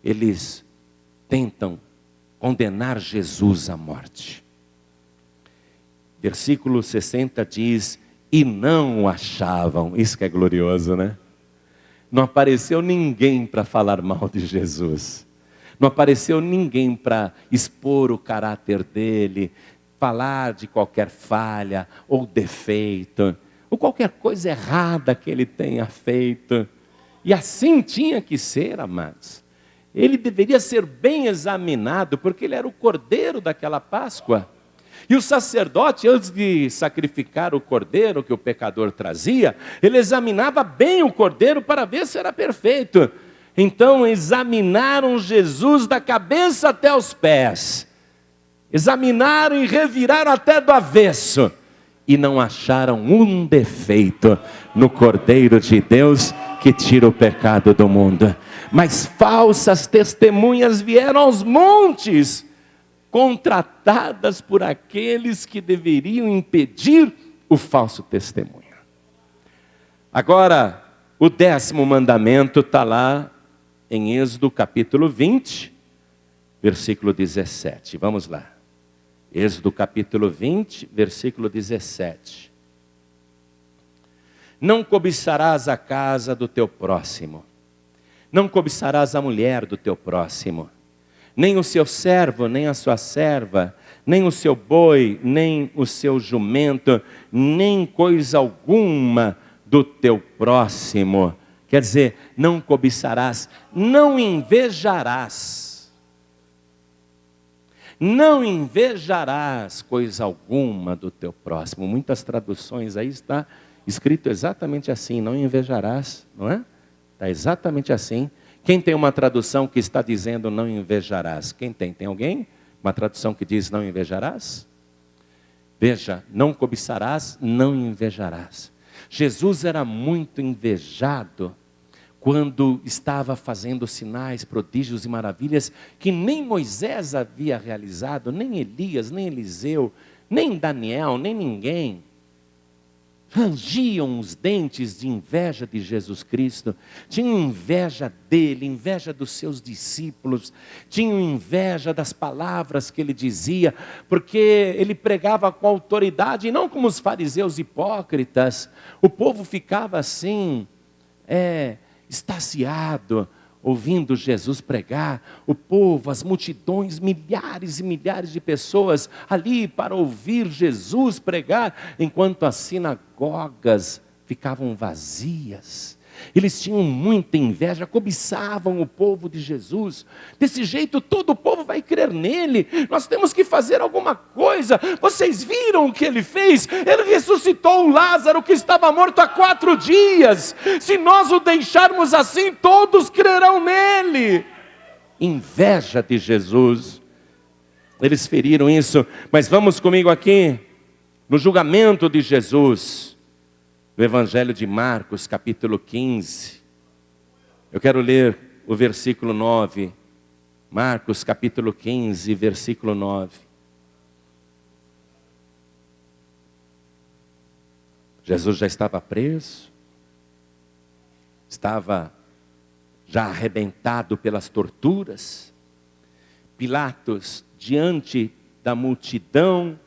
eles tentam condenar Jesus à morte. Versículo 60 diz: e não o achavam. Isso que é glorioso, né? Não apareceu ninguém para falar mal de Jesus. Não apareceu ninguém para expor o caráter dele, falar de qualquer falha ou defeito, ou qualquer coisa errada que ele tenha feito. E assim tinha que ser, amados. Ele deveria ser bem examinado, porque ele era o cordeiro daquela Páscoa. E o sacerdote, antes de sacrificar o cordeiro que o pecador trazia, ele examinava bem o cordeiro para ver se era perfeito. Então examinaram Jesus da cabeça até os pés. Examinaram e reviraram até do avesso. E não acharam um defeito no Cordeiro de Deus que tira o pecado do mundo. Mas falsas testemunhas vieram aos montes, contratadas por aqueles que deveriam impedir o falso testemunho. Agora, o 10º mandamento está lá em Êxodo capítulo 20, versículo 17. Vamos lá. Êxodo capítulo 20, versículo 17. Não cobiçarás a casa do teu próximo, não cobiçarás a mulher do teu próximo, nem o seu servo, nem a sua serva, nem o seu boi, nem o seu jumento, nem coisa alguma do teu próximo. Quer dizer, não cobiçarás, não invejarás. Não invejarás coisa alguma do teu próximo. Muitas traduções aí está escrito exatamente assim, não invejarás, não é? Está exatamente assim. Quem tem uma tradução que está dizendo não invejarás? Quem tem? Tem alguém? Uma tradução que diz não invejarás? Veja, não cobiçarás, não invejarás. Jesus era muito invejado quando estava fazendo sinais, prodígios e maravilhas que nem Moisés havia realizado, nem Elias, nem Eliseu, nem Daniel, nem ninguém. rangiam os dentes de inveja de Jesus Cristo, tinham inveja dele, inveja dos seus discípulos, tinham inveja das palavras que ele dizia, porque ele pregava com autoridade, e não como os fariseus hipócritas. O povo ficava assim, extasiado, ouvindo Jesus pregar. O povo, as multidões, milhares e milhares de pessoas ali para ouvir Jesus pregar, enquanto as sinagogas ficavam vazias. Eles tinham muita inveja, cobiçavam o povo de Jesus. Desse jeito todo o povo vai crer nele. Nós temos que fazer alguma coisa. Vocês viram o que ele fez? Ele ressuscitou o Lázaro que estava morto há 4 dias. Se nós o deixarmos assim, todos crerão nele. Inveja de Jesus. Eles feriram isso. Mas vamos comigo aqui no julgamento de Jesus. No Evangelho de Marcos, capítulo 15. Eu quero ler o versículo 9. Marcos, capítulo 15, versículo 9. Jesus já estava preso. Estava já arrebentado pelas torturas. Pilatos, diante da multidão,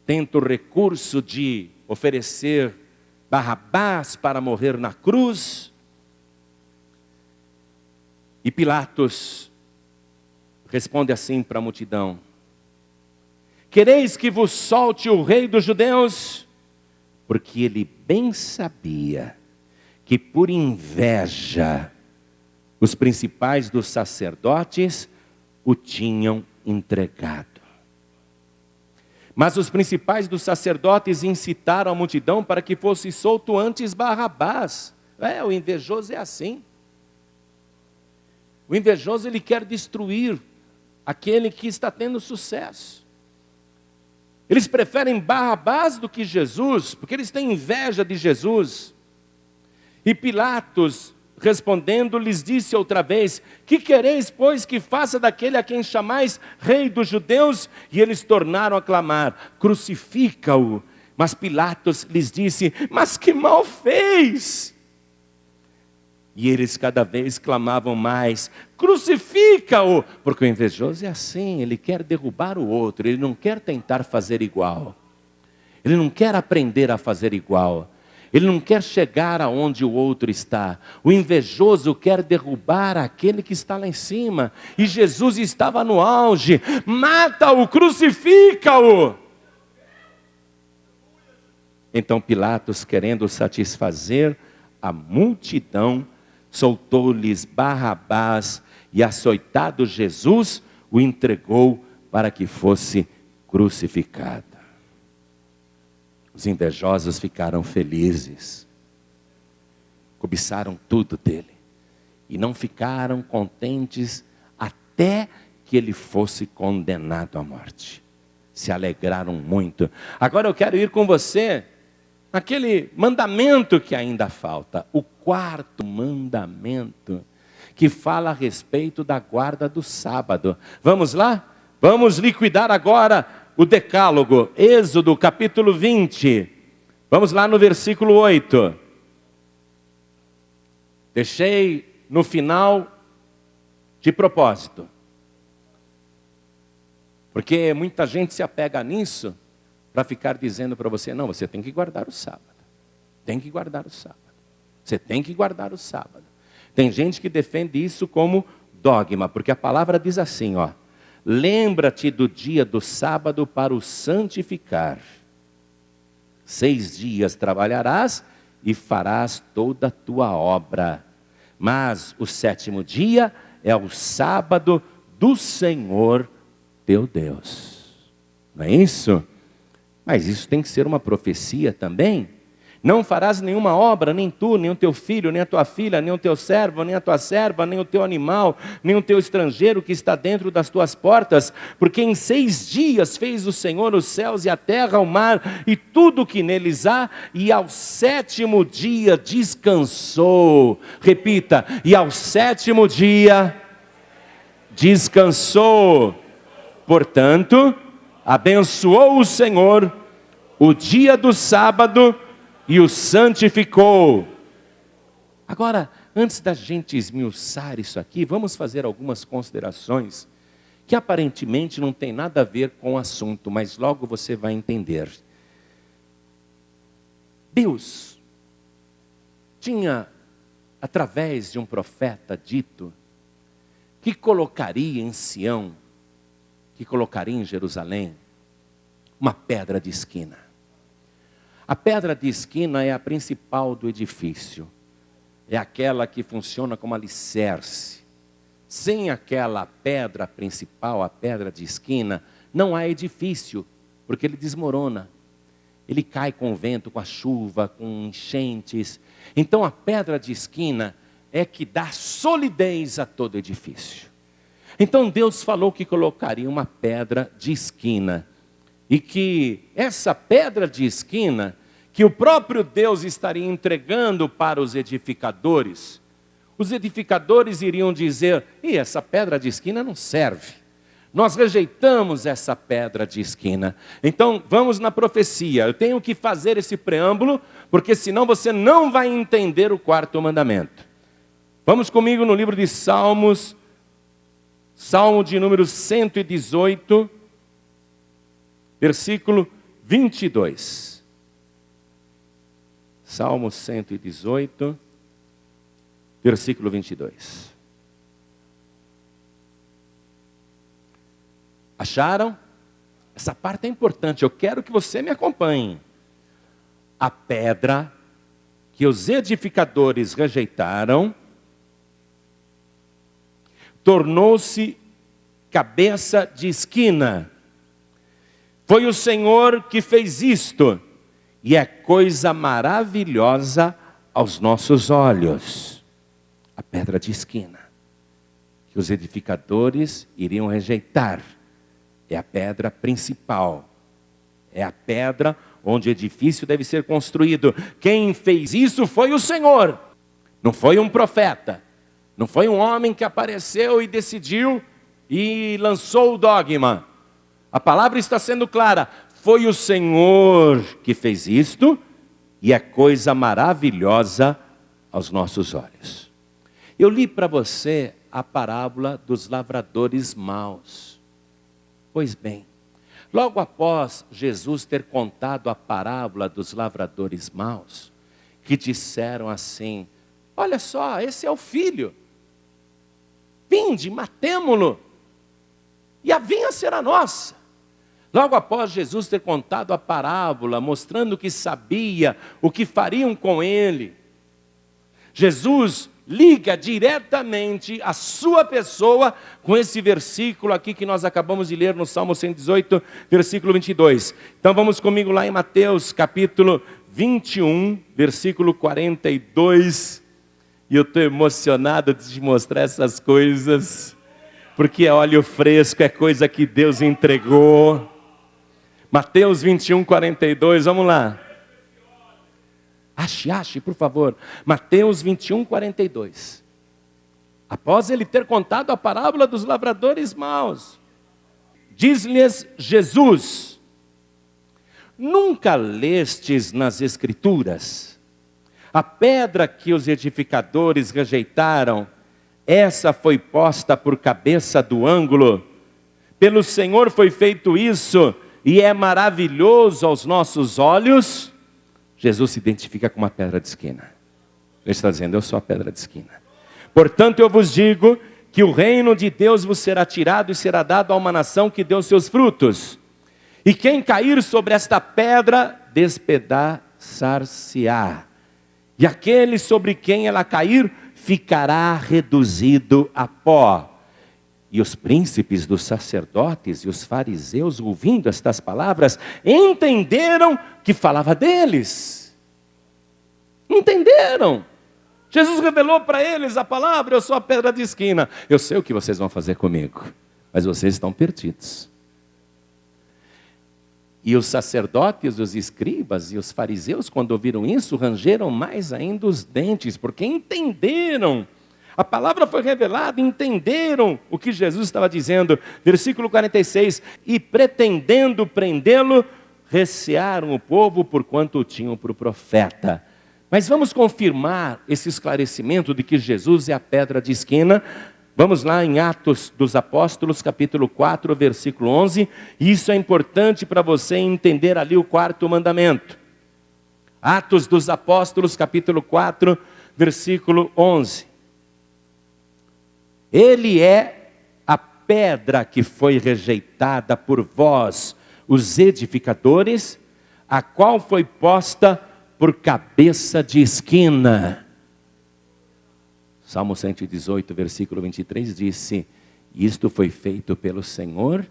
tenta o recurso de oferecer Barrabás para morrer na cruz. E Pilatos responde assim para a multidão: quereis que vos solte o rei dos judeus? Porque ele bem sabia que por inveja os principais dos sacerdotes o tinham entregado. Mas os principais dos sacerdotes incitaram a multidão para que fosse solto antes Barrabás. O invejoso é assim. O invejoso, ele quer destruir aquele que está tendo sucesso. Eles preferem Barrabás do que Jesus, porque eles têm inveja de Jesus. E Pilatos, respondendo, lhes disse outra vez: que quereis, pois, que faça daquele a quem chamais rei dos judeus? E eles tornaram a clamar: crucifica-o. Mas Pilatos lhes disse: mas que mal fez? E eles cada vez clamavam mais: crucifica-o. Porque o invejoso é assim, ele quer derrubar o outro, ele não quer tentar fazer igual. Ele não quer aprender a fazer igual. Ele não quer chegar aonde o outro está. O invejoso quer derrubar aquele que está lá em cima. E Jesus estava no auge. Mata-o, crucifica-o. Então Pilatos, querendo satisfazer a multidão, soltou-lhes Barrabás e, açoitado Jesus, o entregou para que fosse crucificado. Os invejosos ficaram felizes, cobiçaram tudo dele, e não ficaram contentes até que ele fosse condenado à morte. Se alegraram muito. Agora eu quero ir com você naquele mandamento que ainda falta, o 4º mandamento, que fala a respeito da guarda do sábado. Vamos lá? Vamos liquidar agora o decálogo. Êxodo capítulo 20. Vamos lá no versículo 8. Deixei no final de propósito, porque muita gente se apega nisso para ficar dizendo para você: não, você tem que guardar o sábado. Tem que guardar o sábado. Você tem que guardar o sábado. Tem gente que defende isso como dogma, porque a palavra diz assim, ó: lembra-te do dia do sábado para o santificar. 6 dias trabalharás e farás toda a tua obra. Mas o 7º dia é o sábado do Senhor teu Deus. Não é isso? Mas isso tem que ser uma profecia também. Não farás nenhuma obra, nem tu, nem o teu filho, nem a tua filha, nem o teu servo, nem a tua serva, nem o teu animal, nem o teu estrangeiro que está dentro das tuas portas, porque em 6 dias fez o Senhor os céus e a terra, o mar e tudo o que neles há, e ao 7º dia descansou. Repita: e ao 7º dia descansou. Portanto, abençoou o Senhor o dia do sábado e o santificou. Agora, antes da gente esmiuçar isso aqui, vamos fazer algumas considerações que aparentemente não tem nada a ver com o assunto, mas logo você vai entender. Deus tinha, através de um profeta, dito que colocaria em Sião, que colocaria em Jerusalém, uma pedra de esquina. A pedra de esquina é a principal do edifício. É aquela que funciona como alicerce. Sem aquela pedra principal, a pedra de esquina, não há edifício, porque ele desmorona. Ele cai com o vento, com a chuva, com enchentes. Então a pedra de esquina é que dá solidez a todo edifício. Então Deus falou que colocaria uma pedra de esquina. E que essa pedra de esquina, que o próprio Deus estaria entregando para os edificadores iriam dizer: e essa pedra de esquina não serve. Nós rejeitamos essa pedra de esquina. Então vamos na profecia. Eu tenho que fazer esse preâmbulo, porque senão você não vai entender o quarto mandamento. Vamos comigo no livro de Salmos, Salmo de número 118, versículo 22. Salmo 118, versículo 22. Acharam? Essa parte é importante, eu quero que você me acompanhe. A pedra que os edificadores rejeitaram tornou-se cabeça de esquina. Foi o Senhor que fez isto, e é coisa maravilhosa aos nossos olhos. A pedra de esquina, que os edificadores iriam rejeitar, é a pedra principal. É a pedra onde o edifício deve ser construído. Quem fez isso foi o Senhor. Não foi um profeta. Não foi um homem que apareceu e decidiu e lançou o dogma. A palavra está sendo clara. Foi o Senhor que fez isto, e é coisa maravilhosa aos nossos olhos. Eu li para você a parábola dos lavradores maus. Pois bem, logo após Jesus ter contado a parábola dos lavradores maus, que disseram assim: olha só, esse é o filho, vinde, matemo-lo, e a vinha será nossa. Logo após Jesus ter contado a parábola, mostrando que sabia o que fariam com ele, Jesus liga diretamente a sua pessoa com esse versículo aqui que nós acabamos de ler no Salmo 118, versículo 22. Então vamos comigo lá em Mateus capítulo 21, versículo 42. E eu estou emocionado de te mostrar essas coisas, porque é óleo fresco, é coisa que Deus entregou. Mateus 21, 42, vamos lá. Ache, por favor. Mateus 21, 42. Após ele ter contado a parábola dos lavradores maus, diz-lhes Jesus: nunca lestes nas Escrituras? A pedra que os edificadores rejeitaram, essa foi posta por cabeça do ângulo. Pelo Senhor foi feito isso, e é maravilhoso aos nossos olhos. Jesus se identifica com uma pedra de esquina. Ele está dizendo: eu sou a pedra de esquina. Portanto eu vos digo que o reino de Deus vos será tirado e será dado a uma nação que deu seus frutos. E quem cair sobre esta pedra, despedaçar-se-á. E aquele sobre quem ela cair, ficará reduzido a pó. E os príncipes dos sacerdotes e os fariseus, ouvindo estas palavras, entenderam que falava deles. Entenderam. Jesus revelou para eles a palavra: eu sou a pedra de esquina. Eu sei o que vocês vão fazer comigo, mas vocês estão perdidos. E os sacerdotes, os escribas e os fariseus, quando ouviram isso, rangeram mais ainda os dentes, porque entenderam. A palavra foi revelada, entenderam o que Jesus estava dizendo. Versículo 46, e pretendendo prendê-lo, recearam o povo porquanto o tinham por profeta. Mas vamos confirmar esse esclarecimento de que Jesus é a pedra de esquina. Vamos lá em Atos dos Apóstolos, capítulo 4, versículo 11. Isso é importante para você entender ali o quarto mandamento. Atos dos Apóstolos, capítulo 4, versículo 11. Ele é a pedra que foi rejeitada por vós, os edificadores, a qual foi posta por cabeça de esquina. Salmo 118, versículo 23 disse: isto foi feito pelo Senhor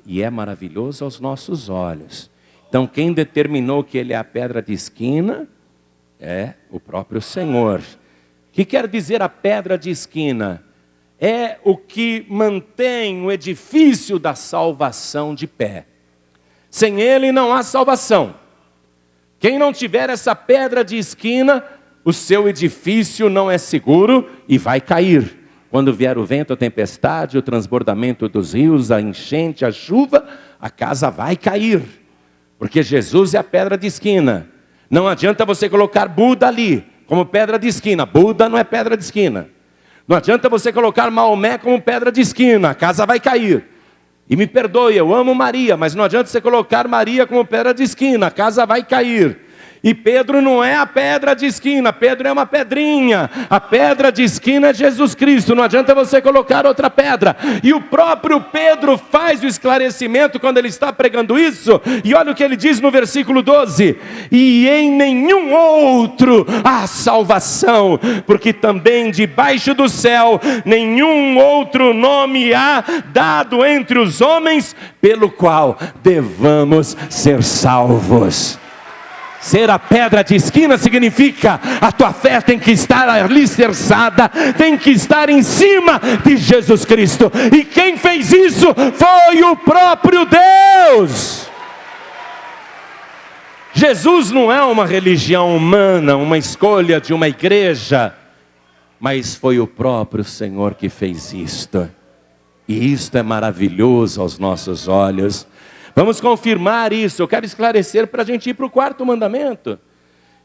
e é maravilhoso aos nossos olhos. Então quem determinou que ele é a pedra de esquina é o próprio Senhor. O que quer dizer a pedra de esquina? É o que mantém o edifício da salvação de pé. Sem ele não há salvação. Quem não tiver essa pedra de esquina, o seu edifício não é seguro e vai cair. Quando vier o vento, a tempestade, o transbordamento dos rios, a enchente, a chuva, a casa vai cair. Porque Jesus é a pedra de esquina. Não adianta você colocar Buda ali como pedra de esquina. Buda não é pedra de esquina. Não adianta você colocar Maomé como pedra de esquina. A casa vai cair. E me perdoe, eu amo Maria, mas não adianta você colocar Maria como pedra de esquina. A casa vai cair. E Pedro não é a pedra de esquina, Pedro é uma pedrinha. A pedra de esquina é Jesus Cristo, não adianta você colocar outra pedra. E o próprio Pedro faz o esclarecimento quando ele está pregando isso. E olha o que ele diz no versículo 12: e em nenhum outro há salvação, porque também debaixo do céu nenhum outro nome há dado entre os homens, pelo qual devamos ser salvos. Ser a pedra de esquina significa a tua fé tem que estar alicerçada, tem que estar em cima de Jesus Cristo. E quem fez isso foi o próprio Deus. Jesus não é uma religião humana, uma escolha de uma igreja, mas foi o próprio Senhor que fez isto. E isto é maravilhoso aos nossos olhos. Vamos confirmar isso. Eu quero esclarecer para a gente ir para o quarto mandamento.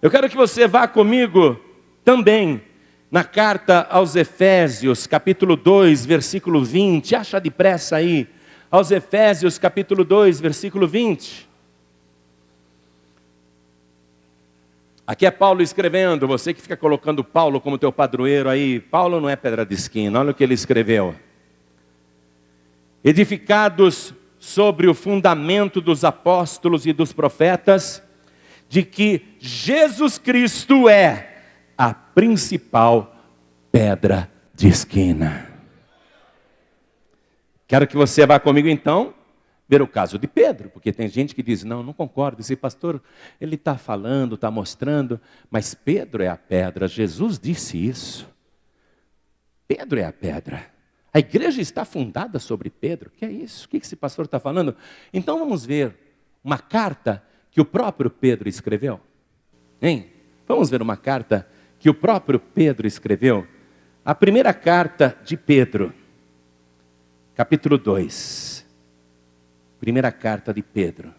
Eu quero que você vá comigo também na carta aos Efésios, capítulo 2, versículo 20. Acha depressa aí. Aos Efésios, capítulo 2, versículo 20. Aqui é Paulo escrevendo. Você que fica colocando Paulo como teu padroeiro aí. Paulo não é pedra de esquina. Olha o que ele escreveu. Edificados sobre o fundamento dos apóstolos e dos profetas, de que Jesus Cristo é a principal pedra de esquina. Quero que você vá comigo então, ver o caso de Pedro, porque tem gente que diz, não concordo, esse pastor, ele está falando, está mostrando, mas Pedro é a pedra, Jesus disse isso. Pedro é a pedra. A igreja está fundada sobre Pedro. Que é isso? O que esse pastor está falando? Então vamos ver uma carta que o próprio Pedro escreveu. Hein? Vamos ver uma carta que o próprio Pedro escreveu. A primeira carta de Pedro, capítulo 2. Primeira carta de Pedro,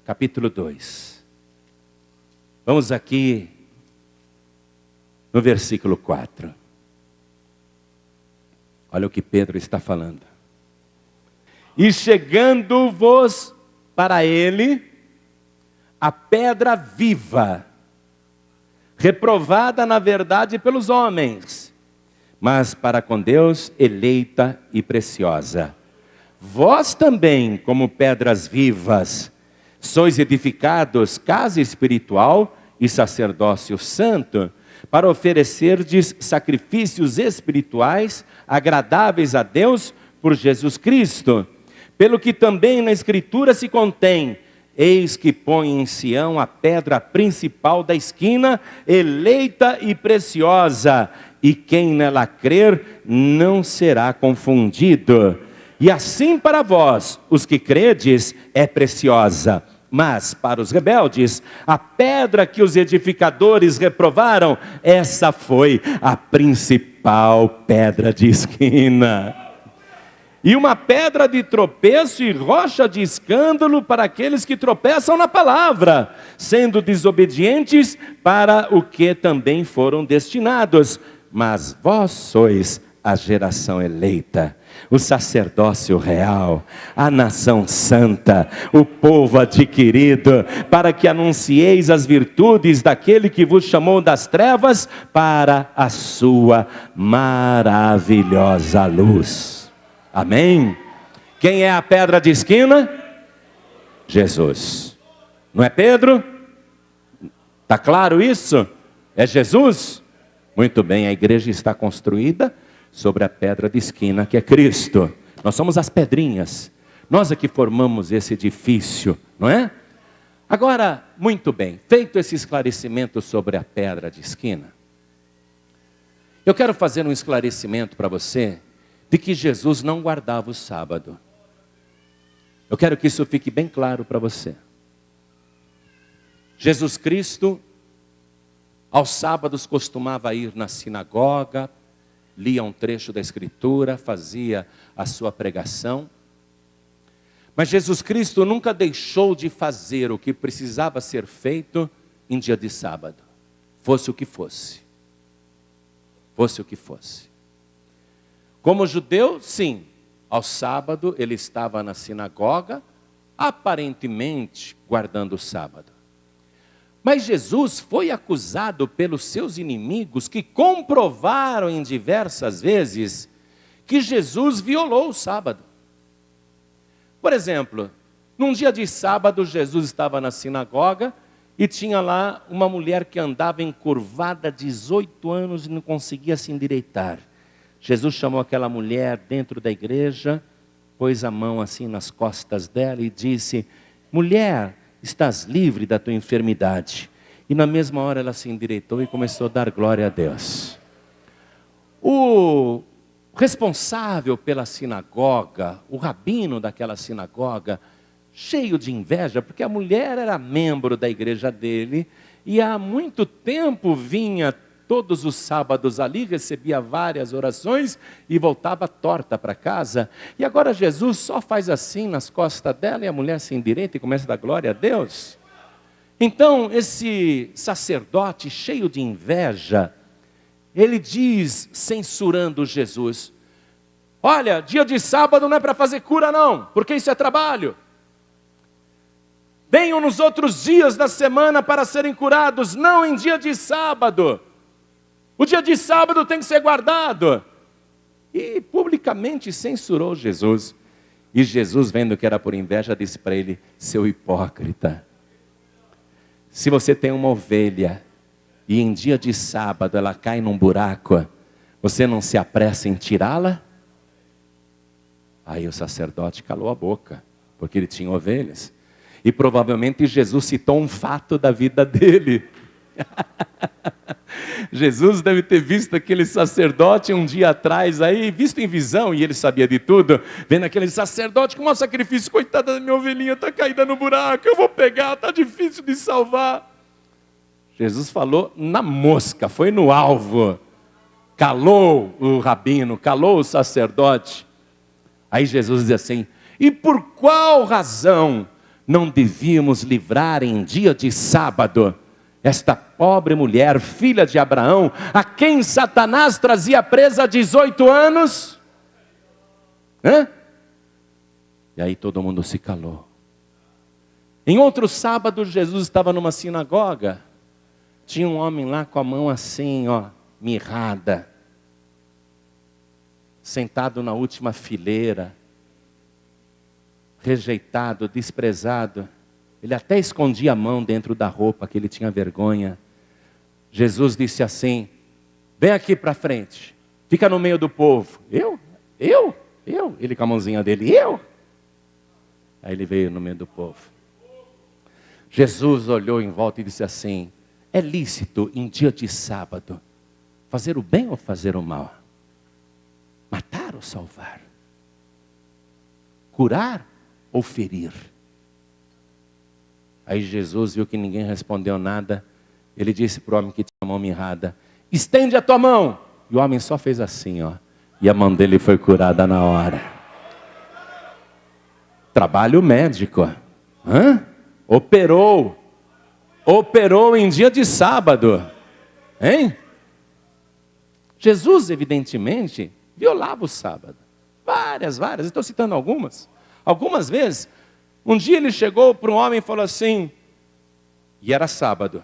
capítulo 2. Vamos aqui no versículo 4. Olha o que Pedro está falando. E chegando-vos para ele, a pedra viva, reprovada na verdade pelos homens, mas para com Deus eleita e preciosa. Vós também, como pedras vivas, sois edificados casa espiritual e sacerdócio santo, para oferecerdes sacrifícios espirituais agradáveis a Deus por Jesus Cristo. Pelo que também na Escritura se contém: eis que põe em Sião a pedra principal da esquina, eleita e preciosa, e quem nela crer não será confundido. E assim para vós, os que credes, é preciosa. Mas para os rebeldes, a pedra que os edificadores reprovaram, essa foi a principal pedra de esquina. e uma pedra de tropeço e rocha de escândalo para aqueles que tropeçam na palavra, sendo desobedientes para o que também foram destinados. Mas vós sois a geração eleita, o sacerdócio real, a nação santa, o povo adquirido, para que anuncieis as virtudes daquele que vos chamou das trevas para a sua maravilhosa luz. Amém? Quem é a pedra de esquina? Jesus. Não é Pedro? Está claro isso? É Jesus? Muito bem, a igreja está construída sobre a pedra de esquina, que é Cristo. Nós somos as pedrinhas. Nós é que formamos esse edifício, não é? Agora, muito bem, feito esse esclarecimento sobre a pedra de esquina, eu quero fazer um esclarecimento para você de que Jesus não guardava o sábado. Eu quero que isso fique bem claro para você. Jesus Cristo, aos sábados, costumava ir na sinagoga, lia um trecho da Escritura, fazia a sua pregação. Mas Jesus Cristo nunca deixou de fazer o que precisava ser feito em dia de sábado. Fosse o que fosse. Fosse o que fosse. Como judeu, sim, ao sábado ele estava na sinagoga, aparentemente guardando o sábado. Mas Jesus foi acusado pelos seus inimigos, que comprovaram em diversas vezes que Jesus violou o sábado. Por exemplo, num dia de sábado, Jesus estava na sinagoga e tinha lá uma mulher que andava encurvada há 18 anos e não conseguia se endireitar. Jesus chamou aquela mulher dentro da igreja, pôs a mão assim nas costas dela e disse: mulher, estás livre da tua enfermidade. E na mesma hora ela se endireitou e começou a dar glória a Deus. O responsável pela sinagoga, o rabino daquela sinagoga, cheio de inveja, porque a mulher era membro da igreja dele, e há muito tempo vinha todos os sábados ali, recebia várias orações e voltava torta para casa. E agora Jesus só faz assim nas costas dela e a mulher se endireita e começa a dar glória a Deus. Então esse sacerdote cheio de inveja, ele diz, censurando Jesus: olha, dia de sábado não é para fazer cura não, porque isso é trabalho. Venham nos outros dias da semana para serem curados, não em dia de sábado. O dia de sábado tem que ser guardado. E publicamente censurou Jesus. E Jesus, vendo que era por inveja, disse para ele: seu hipócrita, se você tem uma ovelha e em dia de sábado ela cai num buraco, você não se apressa em tirá-la? Aí o sacerdote calou a boca, porque ele tinha ovelhas. E provavelmente Jesus citou um fato da vida dele. Jesus deve ter visto aquele sacerdote um dia atrás aí, visto em visão, e ele sabia de tudo, vendo aquele sacerdote com o maior sacrifício: coitada da minha ovelhinha, está caída no buraco, eu vou pegar, está difícil de salvar. Jesus falou na mosca, foi no alvo, calou o rabino, calou o sacerdote. Aí Jesus diz assim: e por qual razão não devíamos livrar em dia de sábado esta pobre mulher, filha de Abraão, a quem Satanás trazia presa há 18 anos? E aí todo mundo se calou. Em outro sábado, Jesus estava numa sinagoga. Tinha um homem lá com a mão assim, mirrada, sentado na última fileira, rejeitado, desprezado. Ele até escondia a mão dentro da roupa, que ele tinha vergonha. Jesus disse assim: vem aqui para frente, fica no meio do povo. Eu? Ele com a mãozinha dele, eu? Aí ele veio no meio do povo. Jesus olhou em volta e disse assim: é lícito em dia de sábado fazer o bem ou fazer o mal? Matar ou salvar? Curar ou ferir? Aí Jesus viu que ninguém respondeu nada. Ele disse para o homem que tinha a mão mirrada: estende a tua mão. E o homem só fez assim, e a mão dele foi curada na hora. Trabalho médico. Operou em dia de sábado. Hein? Jesus, evidentemente, violava o sábado. Várias, estou citando algumas. Algumas vezes, um dia ele chegou para um homem e falou assim, e era sábado: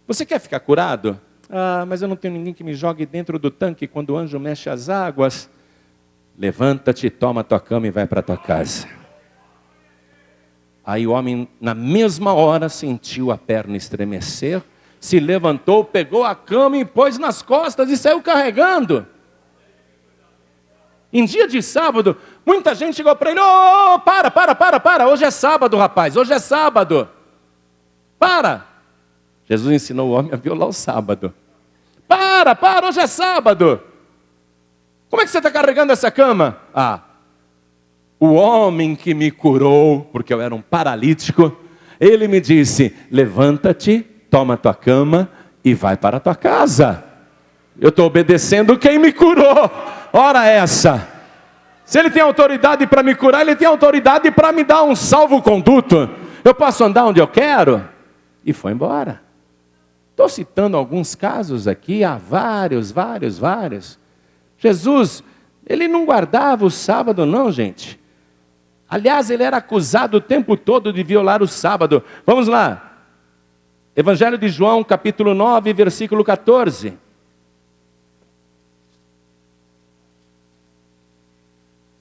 você quer ficar curado? Ah, mas eu não tenho ninguém que me jogue dentro do tanque quando o anjo mexe as águas. Levanta-te, toma a tua cama e vai para a tua casa. Aí o homem, na mesma hora, sentiu a perna estremecer, se levantou, pegou a cama e pôs nas costas e saiu carregando. Em dia de sábado, muita gente chegou para ele: ô, para, hoje é sábado, rapaz, hoje é sábado. Para! Jesus ensinou o homem a violar o sábado. Para, hoje é sábado. Como é que você está carregando essa cama? Ah, o homem que me curou, porque eu era um paralítico, ele me disse: levanta-te, toma a tua cama e vai para a tua casa. Eu estou obedecendo quem me curou. Ora essa. Se ele tem autoridade para me curar, ele tem autoridade para me dar um salvo-conduto. Eu posso andar onde eu quero? E foi embora. Estou citando alguns casos aqui, há vários. Jesus, ele não guardava o sábado não, gente. Aliás, ele era acusado o tempo todo de violar o sábado. Vamos lá. Evangelho de João, capítulo 9, versículo 14.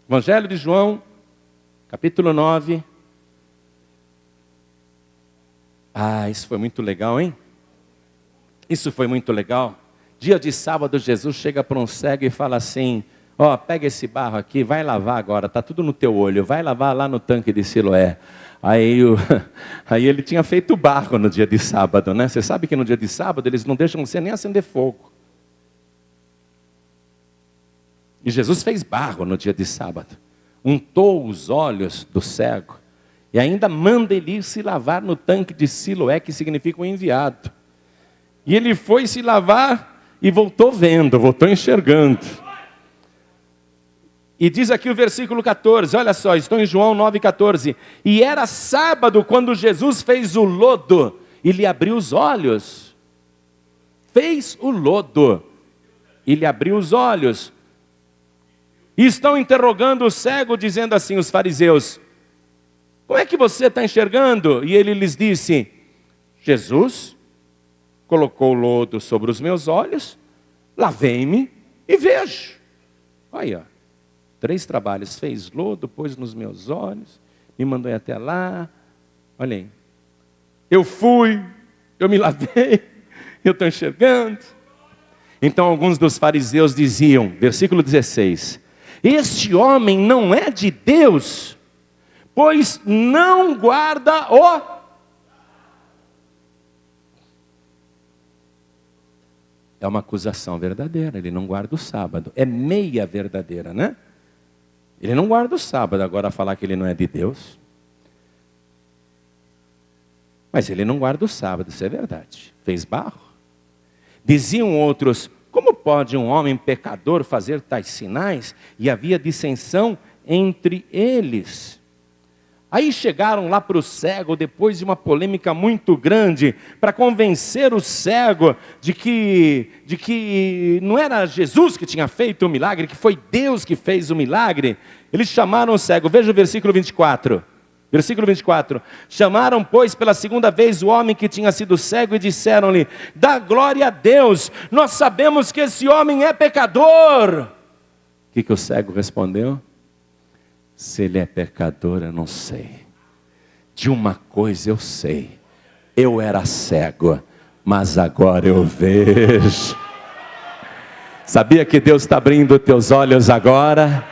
Evangelho de João, capítulo 9. Ah, isso foi muito legal, hein? Isso foi muito legal. Dia de sábado, Jesus chega para um cego e fala assim: ó, pega esse barro aqui, vai lavar agora, está tudo no teu olho, vai lavar lá no tanque de Siloé. Aí ele tinha feito barro no dia de sábado, né? Você sabe que no dia de sábado eles não deixam você nem acender fogo. E Jesus fez barro no dia de sábado, untou os olhos do cego, e ainda manda ele ir se lavar no tanque de Siloé, que significa um enviado. E ele foi se lavar e voltou vendo, voltou enxergando. E diz aqui o versículo 14, olha só, estou em João 9,14. E era sábado quando Jesus fez o lodo e lhe abriu os olhos. Fez o lodo e lhe abriu os olhos. E estão interrogando o cego, dizendo assim, os fariseus: como é que você está enxergando? E ele lhes disse: Jesus colocou o lodo sobre os meus olhos, lavei-me e vejo. Olha, 3 trabalhos, fez lodo, pôs nos meus olhos, me mandou ir até lá. Olha aí, eu fui, eu me lavei, eu estou enxergando. Então alguns dos fariseus diziam, versículo 16: este homem não é de Deus, pois não guarda o... É uma acusação verdadeira, ele não guarda o sábado. É meia verdadeira, né? Ele não guarda o sábado, agora falar que ele não é de Deus. Mas ele não guarda o sábado, isso é verdade. Fez barro. Diziam outros: como pode um homem pecador fazer tais sinais? E havia dissensão entre eles. Aí chegaram lá para o cego, depois de uma polêmica muito grande, para convencer o cego de que não era Jesus que tinha feito o milagre, que foi Deus que fez o milagre. Eles chamaram o cego, veja o versículo 24. Versículo 24. Chamaram, pois, pela segunda vez o homem que tinha sido cego e disseram-lhe: dá glória a Deus, nós sabemos que esse homem é pecador. O que o cego respondeu? Se ele é pecador, eu não sei. De uma coisa eu sei: eu era cego, mas agora eu vejo. Sabia que Deus está abrindo teus olhos agora?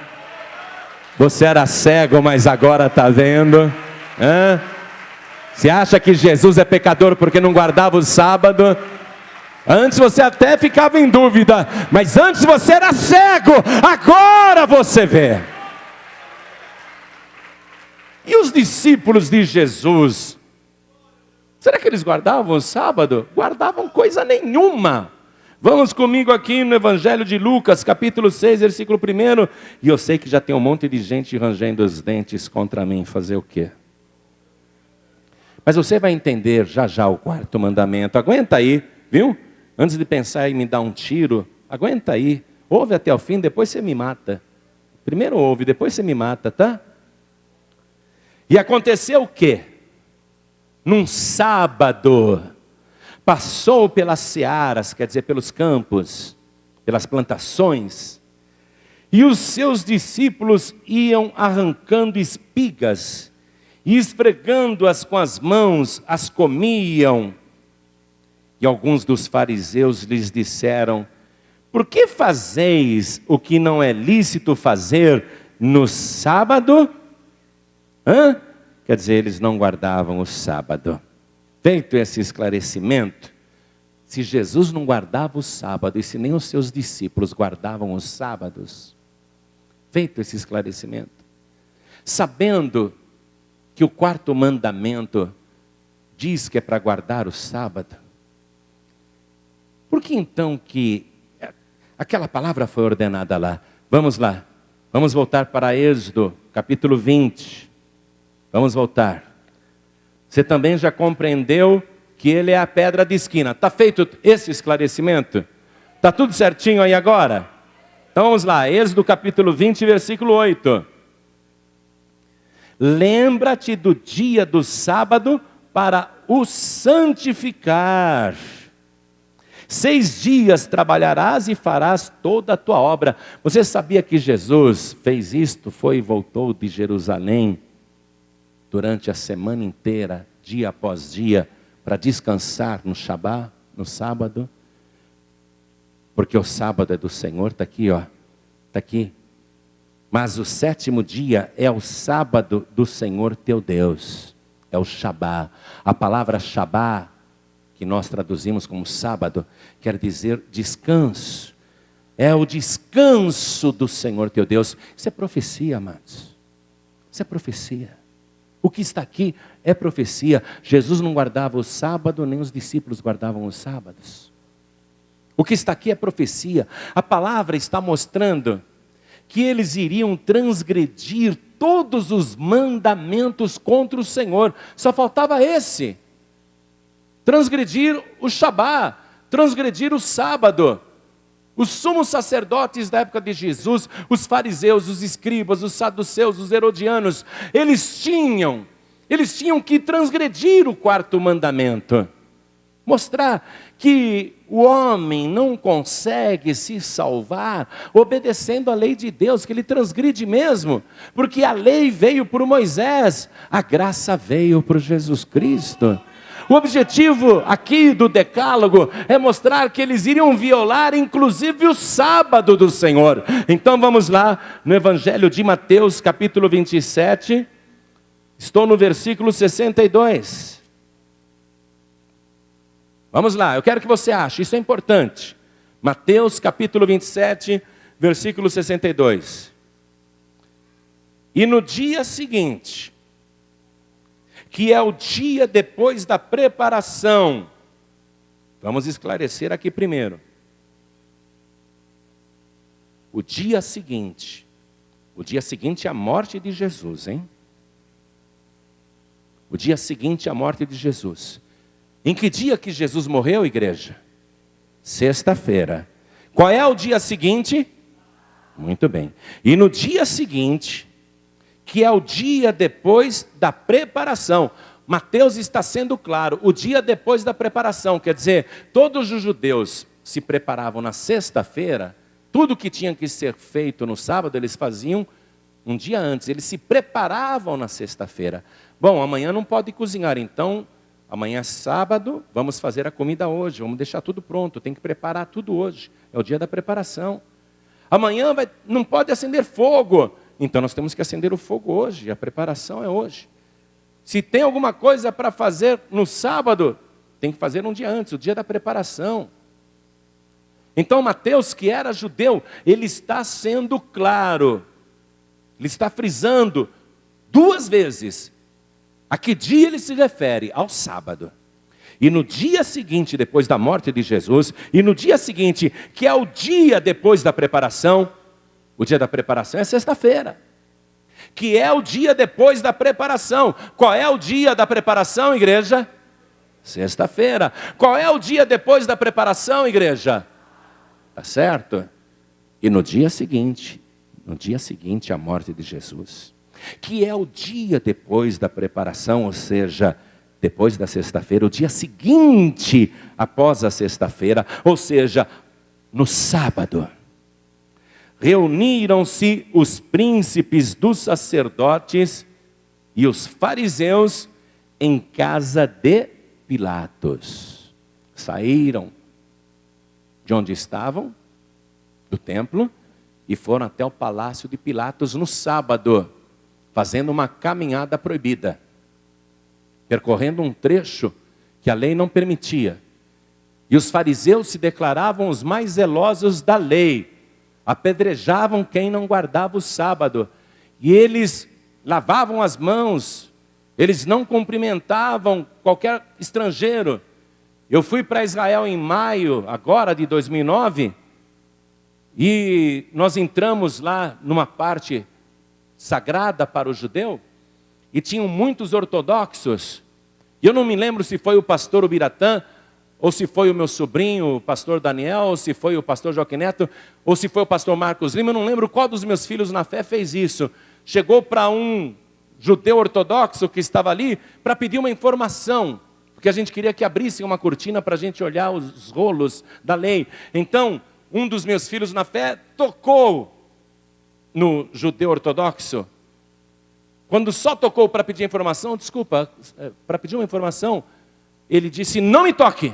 Você era cego, mas agora está vendo. Você acha que Jesus é pecador porque não guardava o sábado? Antes você até ficava em dúvida, mas antes você era cego, agora você vê. E os discípulos de Jesus, será que eles guardavam o sábado? Guardavam coisa nenhuma. Vamos comigo aqui no Evangelho de Lucas, capítulo 6, versículo 1. E eu sei que já tem um monte de gente rangendo os dentes contra mim. Fazer o quê? Mas você vai entender já já o quarto mandamento. Aguenta aí, viu? Antes de pensar em me dar um tiro, aguenta aí. Ouve até o fim, depois você me mata. Primeiro ouve, depois você me mata, tá? E aconteceu o quê? Num sábado, passou pelas searas, quer dizer, pelos campos, pelas plantações, e os seus discípulos iam arrancando espigas, e esfregando-as com as mãos, as comiam. E alguns dos fariseus lhes disseram: por que fazeis o que não é lícito fazer no sábado? Quer dizer, eles não guardavam o sábado. Feito esse esclarecimento, se Jesus não guardava o sábado, e se nem os seus discípulos guardavam os sábados, feito esse esclarecimento, sabendo que o quarto mandamento diz que é para guardar o sábado, por que então que aquela palavra foi ordenada lá? Vamos lá, vamos voltar para Êxodo, capítulo 20. Vamos voltar. Você também já compreendeu que ele é a pedra de esquina. Está feito esse esclarecimento? Está tudo certinho aí agora? Então vamos lá, Êxodo capítulo 20, versículo 8. Lembra-te do dia do sábado para o santificar. 6 dias trabalharás e farás toda a tua obra. Você sabia que Jesus fez isto, foi e voltou de Jerusalém durante a semana inteira, dia após dia, para descansar no Shabá, no sábado? Porque o sábado é do Senhor, está aqui, ó, está aqui. Mas o 7º dia é o sábado do Senhor teu Deus, é o Shabá. A palavra Shabá, que nós traduzimos como sábado, quer dizer descanso. É o descanso do Senhor teu Deus. Isso é profecia, amados. Isso é profecia. O que está aqui é profecia. Jesus não guardava o sábado, nem os discípulos guardavam os sábados. O que está aqui é profecia. A palavra está mostrando que eles iriam transgredir todos os mandamentos contra o Senhor. Só faltava esse. Transgredir o Shabá, transgredir o sábado. Os sumos sacerdotes da época de Jesus, os fariseus, os escribas, os saduceus, os herodianos, eles tinham que transgredir o 4º mandamento. Mostrar que o homem não consegue se salvar obedecendo a lei de Deus, que ele transgride mesmo, porque a lei veio por Moisés, a graça veio por Jesus Cristo. O objetivo aqui do decálogo é mostrar que eles iriam violar inclusive o sábado do Senhor. Então vamos lá no Evangelho de Mateus capítulo 27, estou no versículo 62. Vamos lá, eu quero que você ache, isso é importante. Mateus capítulo 27, versículo 62. E no dia seguinte, que é o dia depois da preparação, vamos esclarecer aqui primeiro. O dia seguinte é a morte de Jesus, hein? O dia seguinte é a morte de Jesus. Em que dia que Jesus morreu, igreja? Sexta-feira. Qual é o dia seguinte? Muito bem. E no dia seguinte, que é o dia depois da preparação, Mateus está sendo claro, o dia depois da preparação, quer dizer, todos os judeus se preparavam na sexta-feira, tudo que tinha que ser feito no sábado, eles faziam um dia antes, eles se preparavam na sexta-feira. Bom, amanhã não pode cozinhar, então, amanhã é sábado, vamos fazer a comida hoje, vamos deixar tudo pronto, tem que preparar tudo hoje, é o dia da preparação. Amanhã não pode acender fogo, então nós temos que acender o fogo hoje, a preparação é hoje. Se tem alguma coisa para fazer no sábado, tem que fazer um dia antes, o dia da preparação. Então Mateus, que era judeu, ele está sendo claro, ele está frisando 2 vezes a que dia ele se refere, ao sábado. E no dia seguinte, depois da morte de Jesus, e no dia seguinte, que é o dia depois da preparação, o dia da preparação é sexta-feira. Que é o dia depois da preparação. Qual é o dia da preparação, igreja? Sexta-feira. Qual é o dia depois da preparação, igreja? Tá certo? E no dia seguinte a morte de Jesus. Que é o dia depois da preparação, ou seja, depois da sexta-feira, o dia seguinte após a sexta-feira, ou seja, no sábado. Reuniram-se os príncipes dos sacerdotes e os fariseus em casa de Pilatos. Saíram de onde estavam, do templo, e foram até o palácio de Pilatos no sábado, fazendo uma caminhada proibida, percorrendo um trecho que a lei não permitia. E os fariseus se declaravam os mais zelosos da lei, apedrejavam quem não guardava o sábado, e eles lavavam as mãos, eles não cumprimentavam qualquer estrangeiro. Eu fui para Israel em maio, agora de 2009, e nós entramos lá numa parte sagrada para o judeu, e tinham muitos ortodoxos, e eu não me lembro se foi o pastor Ubiratã, ou se foi o meu sobrinho, o pastor Daniel, ou se foi o pastor Joaquim Neto, ou se foi o pastor Marcos Lima, eu não lembro qual dos meus filhos na fé fez isso. Chegou para um judeu ortodoxo que estava ali, para pedir uma informação, porque a gente queria que abrissem uma cortina para a gente olhar os rolos da lei. Então, um dos meus filhos na fé tocou no judeu ortodoxo. Quando só tocou para pedir informação, para pedir uma informação, ele disse: não me toque,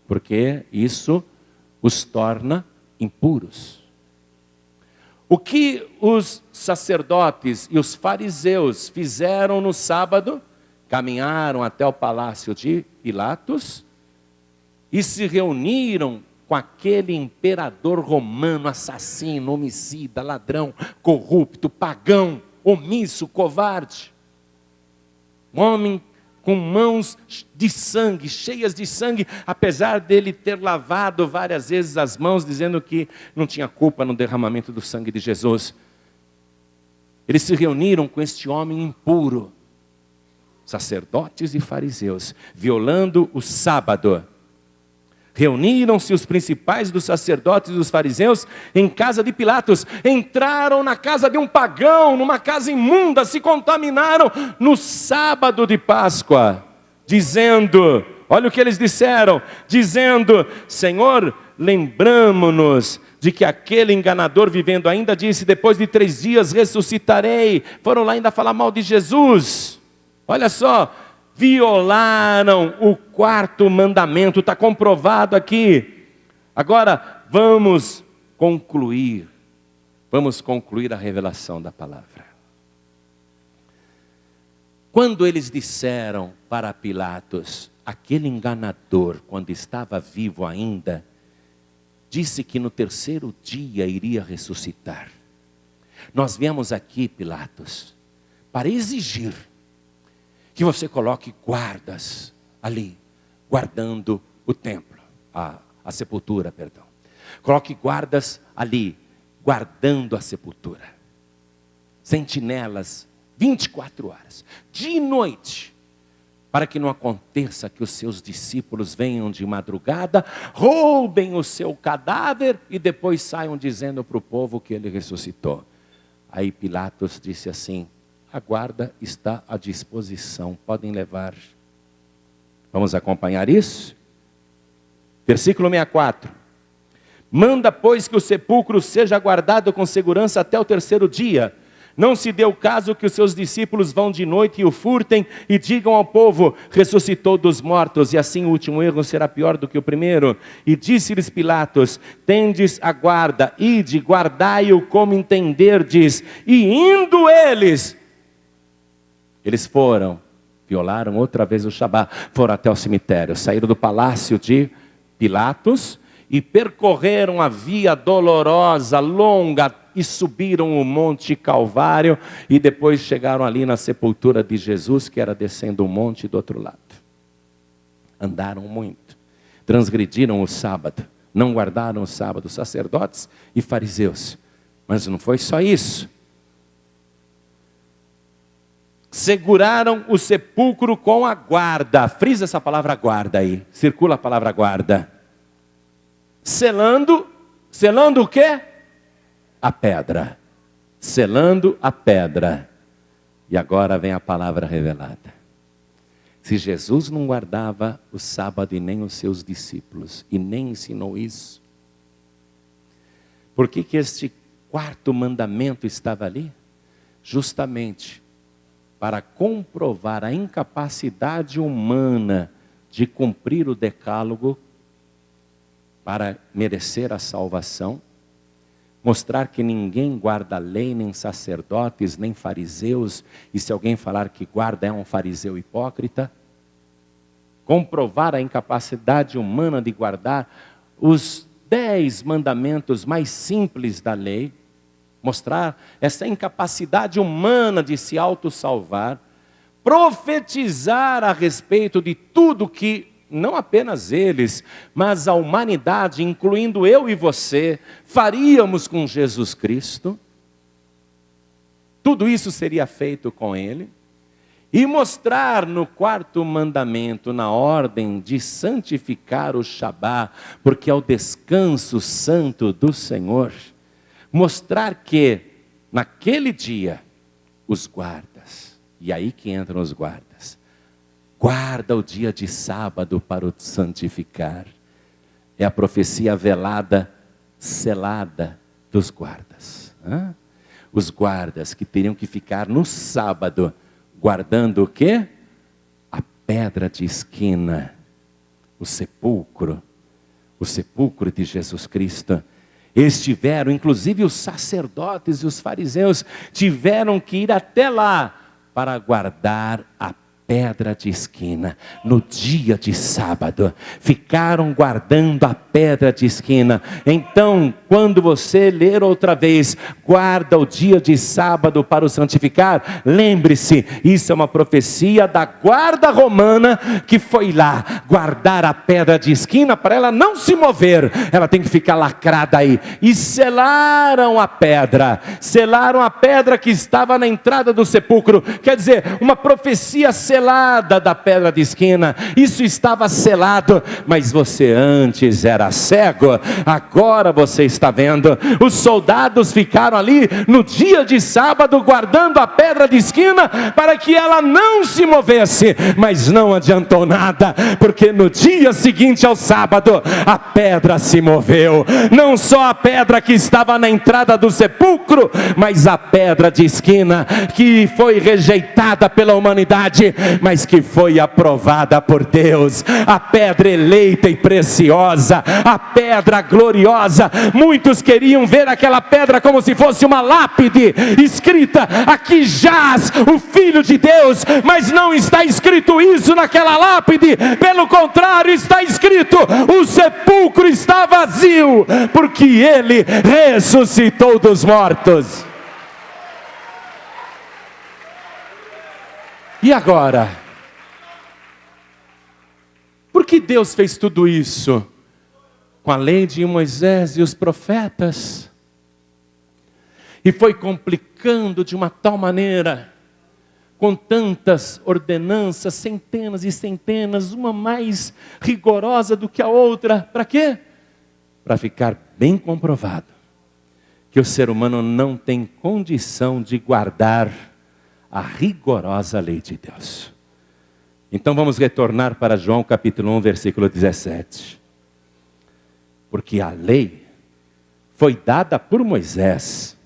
porque isso os torna impuros. O que os sacerdotes e os fariseus fizeram no sábado? Caminharam até o palácio de Pilatos e se reuniram com aquele imperador romano, assassino, homicida, ladrão, corrupto, pagão, omisso, covarde. Um homem com mãos de sangue, cheias de sangue, apesar dele ter lavado várias vezes as mãos, dizendo que não tinha culpa no derramamento do sangue de Jesus. Eles se reuniram com este homem impuro, sacerdotes e fariseus, violando o sábado. Reuniram-se os principais dos sacerdotes e dos fariseus em casa de Pilatos. Entraram na casa de um pagão, numa casa imunda, se contaminaram no sábado de Páscoa, dizendo, olha o que eles disseram, dizendo: Senhor, lembramo-nos de que aquele enganador vivendo ainda disse: depois de 3 dias ressuscitarei. Foram lá ainda falar mal de Jesus. Olha só, violaram o 4º mandamento, está comprovado aqui. Agora, vamos concluir a revelação da palavra. Quando eles disseram para Pilatos, aquele enganador, quando estava vivo ainda, disse que no 3º dia iria ressuscitar. Nós viemos aqui, Pilatos, para exigir que você coloque guardas ali, guardando o templo, a sepultura, perdão. Coloque guardas ali, guardando a sepultura. Sentinelas, 24 horas, dia e noite, para que não aconteça que os seus discípulos venham de madrugada, roubem o seu cadáver e depois saiam dizendo para o povo que ele ressuscitou. Aí Pilatos disse assim: a guarda está à disposição, podem levar. Vamos acompanhar isso? Versículo 64. Manda, pois, que o sepulcro seja guardado com segurança até o 3º dia. Não se dê o caso que os seus discípulos vão de noite e o furtem e digam ao povo: ressuscitou dos mortos, e assim o último erro será pior do que o primeiro. E disse-lhes Pilatos: tendes a guarda, ide, guardai-o como entenderdes. E indo eles foram, violaram outra vez o Shabá, foram até o cemitério, saíram do palácio de Pilatos e percorreram a via dolorosa, longa, e subiram o Monte Calvário e depois chegaram ali na sepultura de Jesus, que era descendo o monte do outro lado. Andaram muito, transgrediram o sábado, não guardaram o sábado, sacerdotes e fariseus. Mas não foi só isso. Seguraram o sepulcro com a guarda. Frisa essa palavra guarda aí. Circula a palavra guarda. Selando o quê? A pedra. Selando a pedra. E agora vem a palavra revelada. Se Jesus não guardava o sábado e nem os seus discípulos, e nem ensinou isso, por que este quarto mandamento estava ali? Justamente para comprovar a incapacidade humana de cumprir o decálogo para merecer a salvação, mostrar que ninguém guarda a lei, nem sacerdotes, nem fariseus, e se alguém falar que guarda é um fariseu hipócrita. Comprovar a incapacidade humana de guardar os 10 mandamentos mais simples da lei, mostrar essa incapacidade humana de se autossalvar, profetizar a respeito de tudo que, não apenas eles, mas a humanidade, incluindo eu e você, faríamos com Jesus Cristo. Tudo isso seria feito com Ele. E mostrar no quarto mandamento, na ordem de santificar o Shabá, porque é o descanso santo do Senhor, mostrar que naquele dia os guardas, e aí que entram os guardas, guarda o dia de sábado para o santificar. É a profecia velada, selada dos guardas. Os guardas que teriam que ficar no sábado, guardando o quê? A pedra de esquina, o sepulcro de Jesus Cristo. Eles tiveram, inclusive os sacerdotes e os fariseus, tiveram que ir até lá para guardar a pedra de esquina. No dia de sábado, ficaram guardando a pedra de esquina. Então, quando você ler outra vez, guarda o dia de sábado para o santificar, lembre-se, isso é uma profecia da guarda romana que foi lá guardar a pedra de esquina para ela não se mover, ela tem que ficar lacrada aí. E selaram a pedra que estava na entrada do sepulcro, quer dizer, uma profecia selada da pedra de esquina. Isso estava selado, mas você antes era cego, agora você está vendo. Os soldados ficaram ali no dia de sábado guardando a pedra de esquina para que ela não se movesse, mas não adiantou nada, porque no dia seguinte ao sábado a pedra se moveu. Não só a pedra que estava na entrada do sepulcro, mas a pedra de esquina que foi rejeitada pela humanidade, mas que foi aprovada por Deus, a pedra eleita e preciosa, a pedra gloriosa. Muitos queriam ver aquela pedra como se fosse uma lápide escrita: aqui jaz o Filho de Deus, mas não está escrito isso naquela lápide, pelo contrário, está escrito: o sepulcro está vazio, porque Ele ressuscitou dos mortos. E agora? Por que Deus fez tudo isso? Com a lei de Moisés e os profetas. E foi complicando de uma tal maneira, com tantas ordenanças, centenas e centenas, uma mais rigorosa do que a outra. Para quê? Para ficar bem comprovado que o ser humano não tem condição de guardar a rigorosa lei de Deus. Então vamos retornar para João capítulo 1, versículo 17. Porque a lei foi dada por Moisés,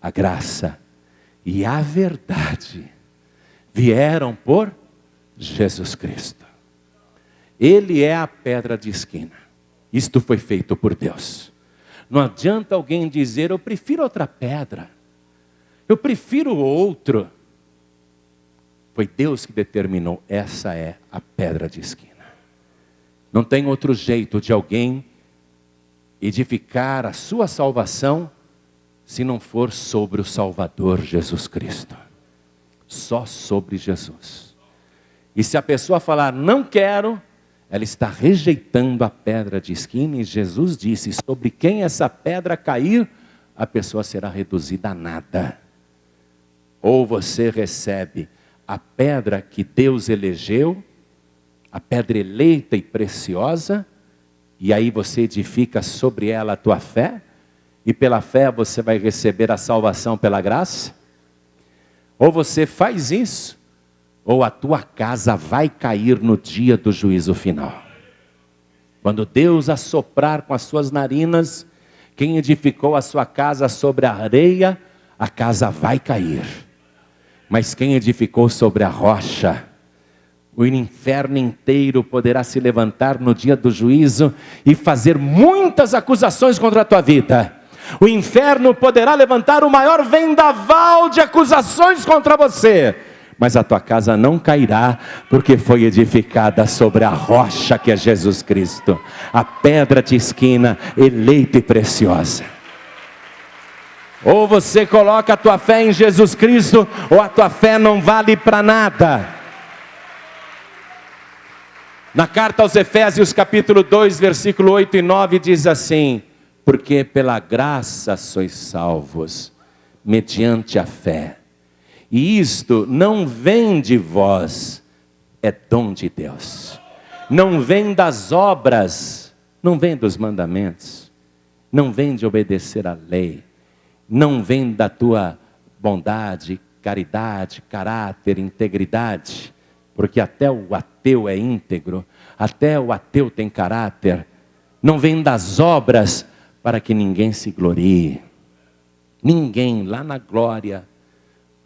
a graça e a verdade vieram por Jesus Cristo. Ele é a pedra de esquina. Isto foi feito por Deus. Não adianta alguém dizer: eu prefiro outra pedra, eu prefiro outro. Foi Deus que determinou: essa é a pedra de esquina. Não tem outro jeito de alguém edificar a sua salvação se não for sobre o Salvador Jesus Cristo. Só sobre Jesus. E se a pessoa falar, não quero, ela está rejeitando a pedra de esquina, e Jesus disse, sobre quem essa pedra cair, a pessoa será reduzida a nada. Ou você recebe a pedra que Deus elegeu, a pedra eleita e preciosa, e aí você edifica sobre ela a tua fé, e pela fé você vai receber a salvação pela graça. Ou você faz isso, ou a tua casa vai cair no dia do juízo final. Quando Deus assoprar com as suas narinas, quem edificou a sua casa sobre a areia, a casa vai cair. Mas quem edificou sobre a rocha, o inferno inteiro poderá se levantar no dia do juízo e fazer muitas acusações contra a tua vida. O inferno poderá levantar o maior vendaval de acusações contra você. Mas a tua casa não cairá, porque foi edificada sobre a rocha que é Jesus Cristo. A pedra de esquina, eleita e preciosa. Ou você coloca a tua fé em Jesus Cristo, ou a tua fé não vale para nada. Na carta aos Efésios, capítulo 2, versículo 8 e 9, diz assim: porque pela graça sois salvos, mediante a fé. E isto não vem de vós, é dom de Deus. Não vem das obras, não vem dos mandamentos, não vem de obedecer à lei, não vem da tua bondade, caridade, caráter, integridade, porque até o ateu é íntegro, até o ateu tem caráter. Não vem das obras para que ninguém se glorie. Ninguém lá na glória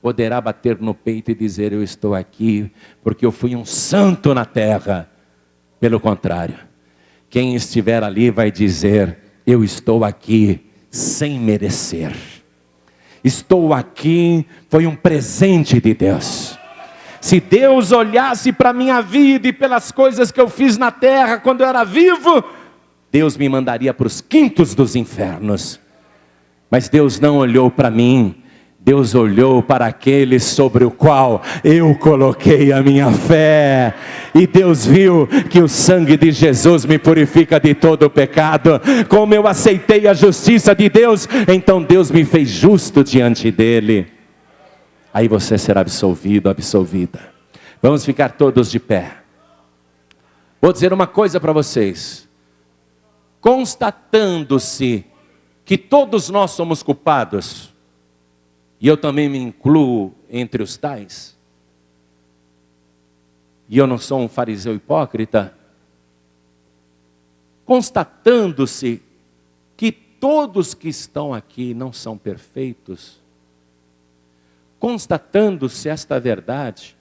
poderá bater no peito e dizer, eu estou aqui porque eu fui um santo na terra. Pelo contrário, quem estiver ali vai dizer, eu estou aqui sem merecer. Estou aqui, foi um presente de Deus. Se Deus olhasse para a minha vida e pelas coisas que eu fiz na terra quando eu era vivo, Deus me mandaria para os quintos dos infernos. Mas Deus não olhou para mim. Deus olhou para aquele sobre o qual eu coloquei a minha fé. E Deus viu que o sangue de Jesus me purifica de todo o pecado. Como eu aceitei a justiça de Deus, então Deus me fez justo diante dele. Aí você será absolvido, absolvida. Vamos ficar todos de pé. Vou dizer uma coisa para vocês. Constatando-se que todos nós somos culpados, e eu também me incluo entre os tais, e eu não sou um fariseu hipócrita, constatando-se que todos que estão aqui não são perfeitos, constatando-se esta verdade,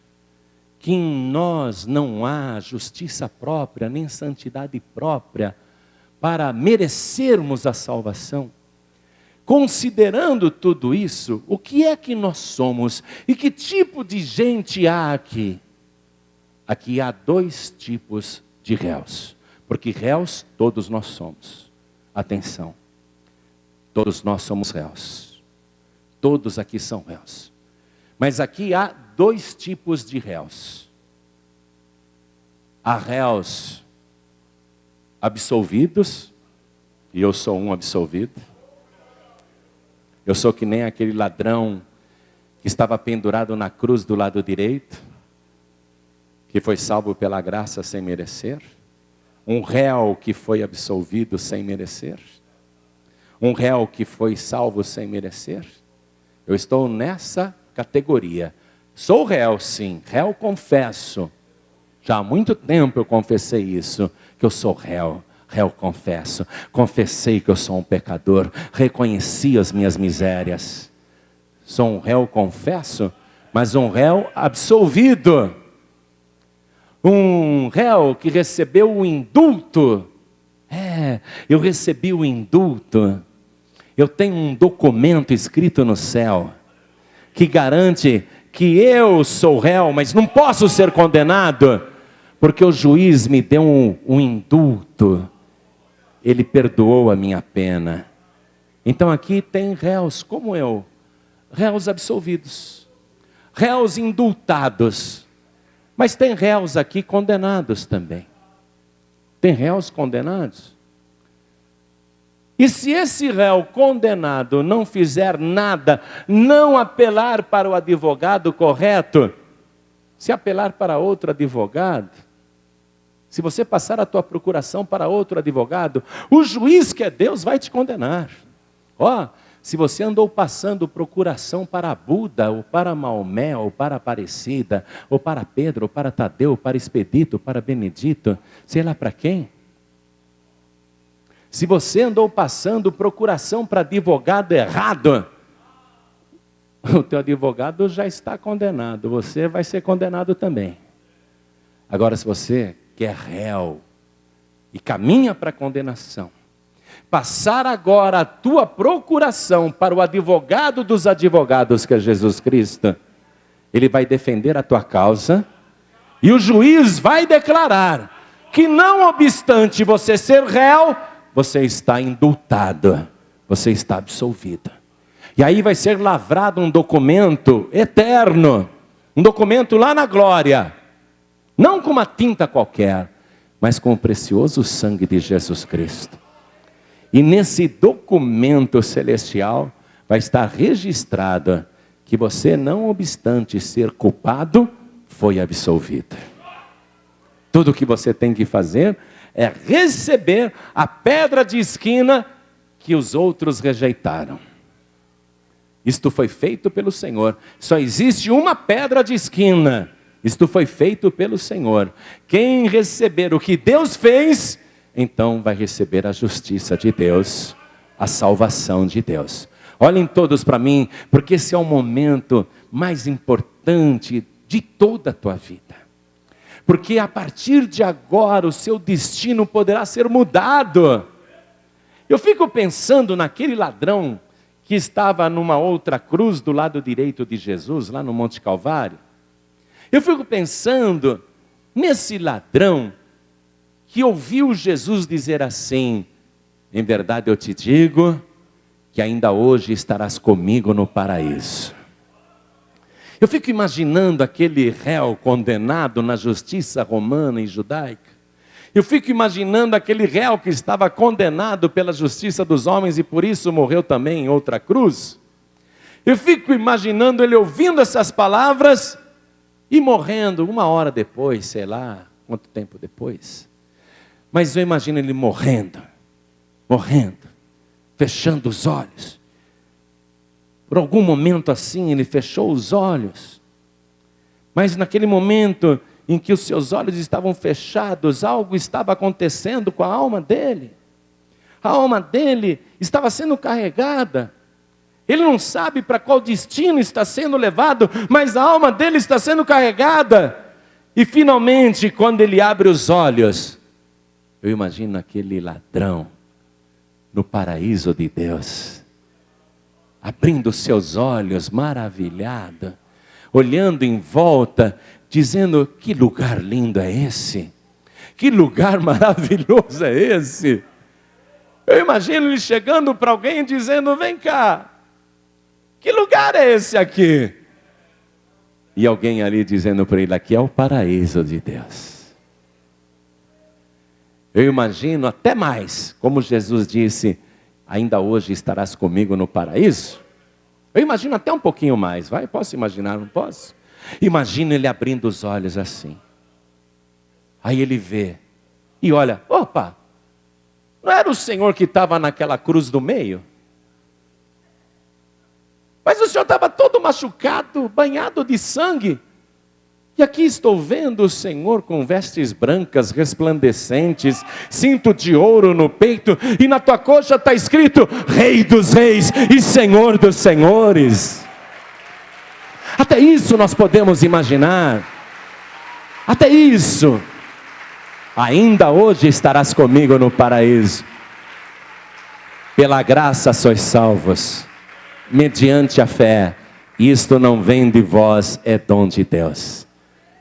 que em nós não há justiça própria, nem santidade própria, para merecermos a salvação, considerando tudo isso, o que é que nós somos e que tipo de gente há aqui? Aqui há dois tipos de réus, porque réus todos nós somos. Atenção, todos nós somos réus, todos aqui são réus, mas aqui há dois tipos de réus. Há réus absolvidos, e eu sou um absolvido. Eu sou que nem aquele ladrão que estava pendurado na cruz do lado direito, que foi salvo pela graça sem merecer. Um réu que foi absolvido sem merecer. Um réu que foi salvo sem merecer. Eu estou nessa categoria. Sou réu, sim, réu confesso. Já há muito tempo eu confessei isso, que eu sou réu. Réu confesso, confessei que eu sou um pecador, reconheci as minhas misérias. Sou um réu confesso, mas um réu absolvido. Um réu que recebeu o indulto. Eu recebi o indulto. Eu tenho um documento escrito no céu, que garante que eu sou réu, mas não posso ser condenado, porque o juiz me deu um indulto. Ele perdoou a minha pena. Então aqui tem réus como eu, réus absolvidos, réus indultados, mas tem réus aqui condenados também. Tem réus condenados. E se esse réu condenado não fizer nada, não apelar para o advogado correto, se apelar para outro advogado, se você passar a tua procuração para outro advogado, o juiz que é Deus vai te condenar. Se você andou passando procuração para Buda, ou para Maomé, ou para Aparecida, ou para Pedro, ou para Tadeu, ou para Expedito, ou para Benedito, sei lá para quem. Se você andou passando procuração para advogado errado, o teu advogado já está condenado, você vai ser condenado também. Agora, se você que é réu e caminha para a condenação, passar agora a tua procuração para o advogado dos advogados, que é Jesus Cristo, ele vai defender a tua causa, e o juiz vai declarar que não obstante você ser réu, você está indultado, você está absolvido. E aí vai ser lavrado um documento eterno, um documento lá na glória, não com uma tinta qualquer, mas com o precioso sangue de Jesus Cristo. E nesse documento celestial vai estar registrado que você, não obstante ser culpado, foi absolvido. Tudo o que você tem que fazer é receber a pedra de esquina que os outros rejeitaram. Isto foi feito pelo Senhor. Só existe uma pedra de esquina. Isto foi feito pelo Senhor. Quem receber o que Deus fez, então vai receber a justiça de Deus, a salvação de Deus. Olhem todos para mim, porque esse é o momento mais importante de toda a tua vida. Porque a partir de agora o seu destino poderá ser mudado. Eu fico pensando naquele ladrão que estava numa outra cruz do lado direito de Jesus, lá no Monte Calvário. Eu fico pensando nesse ladrão que ouviu Jesus dizer assim: em verdade eu te digo que ainda hoje estarás comigo no paraíso. Eu fico imaginando aquele réu condenado na justiça romana e judaica. Eu fico imaginando aquele réu que estava condenado pela justiça dos homens e por isso morreu também em outra cruz. Eu fico imaginando ele ouvindo essas palavras e morrendo 1 hora depois, sei lá quanto tempo depois. Mas eu imagino ele morrendo, fechando os olhos. Por algum momento assim, ele fechou os olhos. Mas naquele momento em que os seus olhos estavam fechados, algo estava acontecendo com a alma dele. A alma dele estava sendo carregada. Ele não sabe para qual destino está sendo levado, mas a alma dele está sendo carregada. E finalmente, quando ele abre os olhos, eu imagino aquele ladrão no paraíso de Deus, abrindo seus olhos, maravilhado, olhando em volta, dizendo: que lugar lindo é esse? Que lugar maravilhoso é esse? Eu imagino ele chegando para alguém e dizendo: vem cá, que lugar é esse aqui? E alguém ali dizendo para ele: aqui é o paraíso de Deus. Eu imagino até mais, como Jesus disse: ainda hoje estarás comigo no paraíso. Eu imagino até um pouquinho mais, vai? Posso imaginar, não posso? Imagino ele abrindo os olhos assim. Aí ele vê e olha: opa, não era o Senhor que estava naquela cruz do meio? Mas o Senhor estava todo machucado, banhado de sangue. E aqui estou vendo o Senhor com vestes brancas, resplandecentes, cinto de ouro no peito, e na tua coxa está escrito: Rei dos Reis e Senhor dos Senhores. Até isso nós podemos imaginar. Até isso. Ainda hoje estarás comigo no paraíso. Pela graça sois salvos, mediante a fé. Isto não vem de vós, é dom de Deus.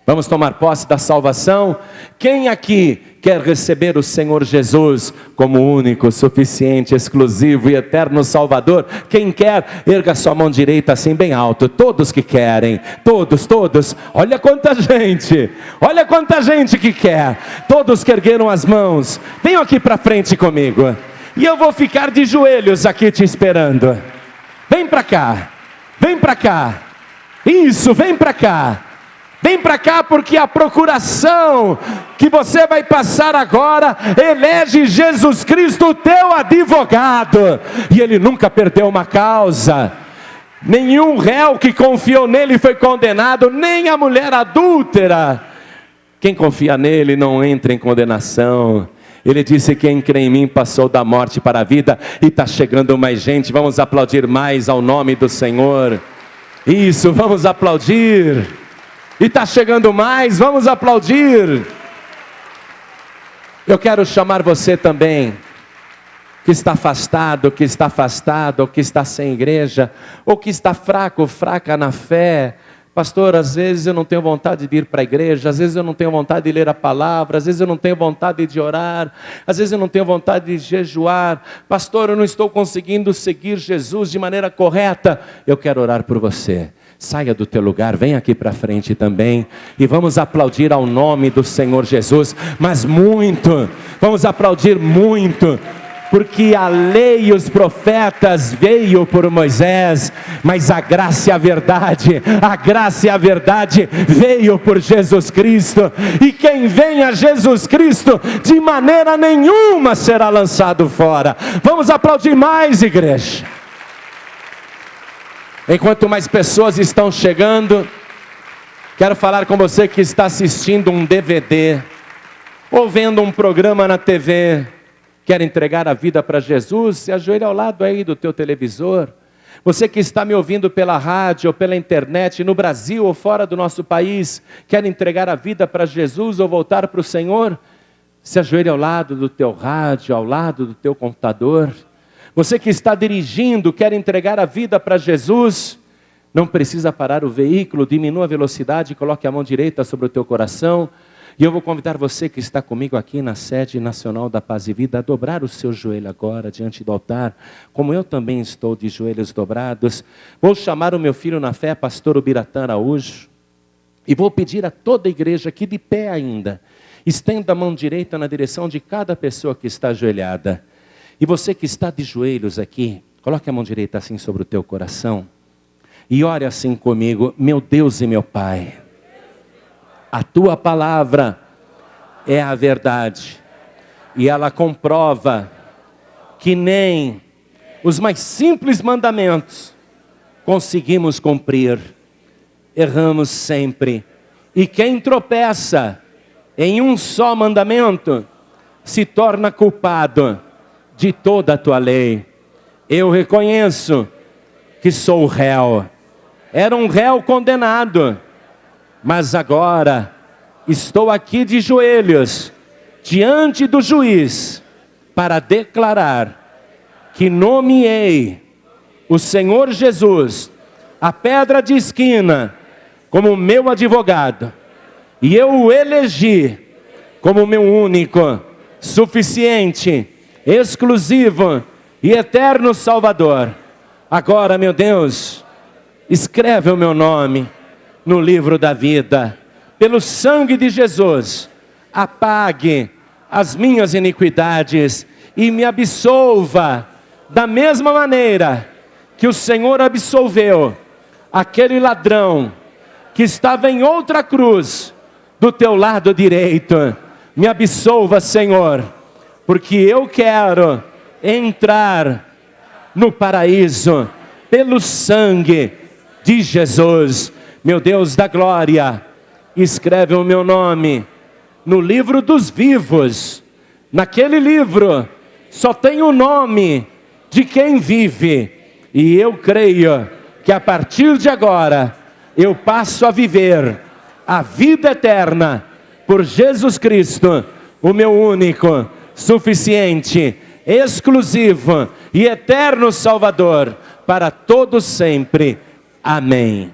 Vamos tomar posse da salvação? Quem aqui quer receber o Senhor Jesus como único, suficiente, exclusivo e eterno Salvador? Quem quer, erga sua mão direita assim bem alto. Todos que querem, todos. Olha quanta gente que quer. Todos que ergueram as mãos, venham aqui para frente comigo. E eu vou ficar de joelhos aqui te esperando. Vem para cá. Isso, vem para cá. Vem para cá, porque a procuração que você vai passar agora elege Jesus Cristo teu advogado. E ele nunca perdeu uma causa. Nenhum réu que confiou nele foi condenado, nem a mulher adúltera. Quem confia nele não entra em condenação. Ele disse: quem crê em mim passou da morte para a vida. E está chegando mais gente. Vamos aplaudir mais ao nome do Senhor. Isso, vamos aplaudir. E está chegando mais, vamos aplaudir. Eu quero chamar você também, que está afastado, que está sem igreja, ou que está fraca na fé. Pastor, às vezes eu não tenho vontade de ir para a igreja, às vezes eu não tenho vontade de ler a palavra, às vezes eu não tenho vontade de orar, às vezes eu não tenho vontade de jejuar. Pastor, eu não estou conseguindo seguir Jesus de maneira correta. Eu quero orar por você. Saia do teu lugar, vem aqui para frente também, e vamos aplaudir ao nome do Senhor Jesus, mas muito, vamos aplaudir muito, porque a lei e os profetas veio por Moisés, mas a graça e a verdade veio por Jesus Cristo, e quem vem a Jesus Cristo, de maneira nenhuma será lançado fora. Vamos aplaudir mais, igreja. Enquanto mais pessoas estão chegando, quero falar com você que está assistindo um DVD, ou vendo um programa na TV, quer entregar a vida para Jesus, se ajoelhe ao lado aí do teu televisor. Você que está me ouvindo pela rádio ou pela internet, no Brasil ou fora do nosso país, quer entregar a vida para Jesus ou voltar para o Senhor, se ajoelhe ao lado do teu rádio, ao lado do teu computador. Você que está dirigindo, quer entregar a vida para Jesus, não precisa parar o veículo, diminua a velocidade, coloque a mão direita sobre o teu coração. E eu vou convidar você que está comigo aqui na sede nacional da Paz e Vida a dobrar o seu joelho agora diante do altar, como eu também estou de joelhos dobrados. Vou chamar o meu filho na fé, pastor Ubiratã Araújo, e vou pedir a toda a igreja que de pé ainda, estenda a mão direita na direção de cada pessoa que está ajoelhada. E você que está de joelhos aqui, coloque a mão direita assim sobre o teu coração e ore assim comigo: meu Deus e meu Pai, a tua palavra é a verdade, e ela comprova que nem os mais simples mandamentos conseguimos cumprir. Erramos sempre, e quem tropeça em um só mandamento se torna culpado de toda a tua lei. Eu reconheço que sou réu, era um réu condenado, mas agora estou aqui de joelhos, diante do juiz, para declarar que nomeei o Senhor Jesus, a pedra de esquina, como meu advogado, e eu o elegi como meu único, suficiente, exclusivo e eterno Salvador. Agora, meu Deus, escreve o meu nome no livro da vida. Pelo sangue de Jesus, apague as minhas iniquidades e me absolva da mesma maneira que o Senhor absolveu aquele ladrão que estava em outra cruz do teu lado direito. Me absolva, Senhor, porque eu quero entrar no paraíso pelo sangue de Jesus. Meu Deus da glória, escreve o meu nome no livro dos vivos. Naquele livro só tem o nome de quem vive, e eu creio que a partir de agora eu passo a viver a vida eterna por Jesus Cristo, o meu único, suficiente, exclusivo e eterno Salvador, para todos sempre. Amém.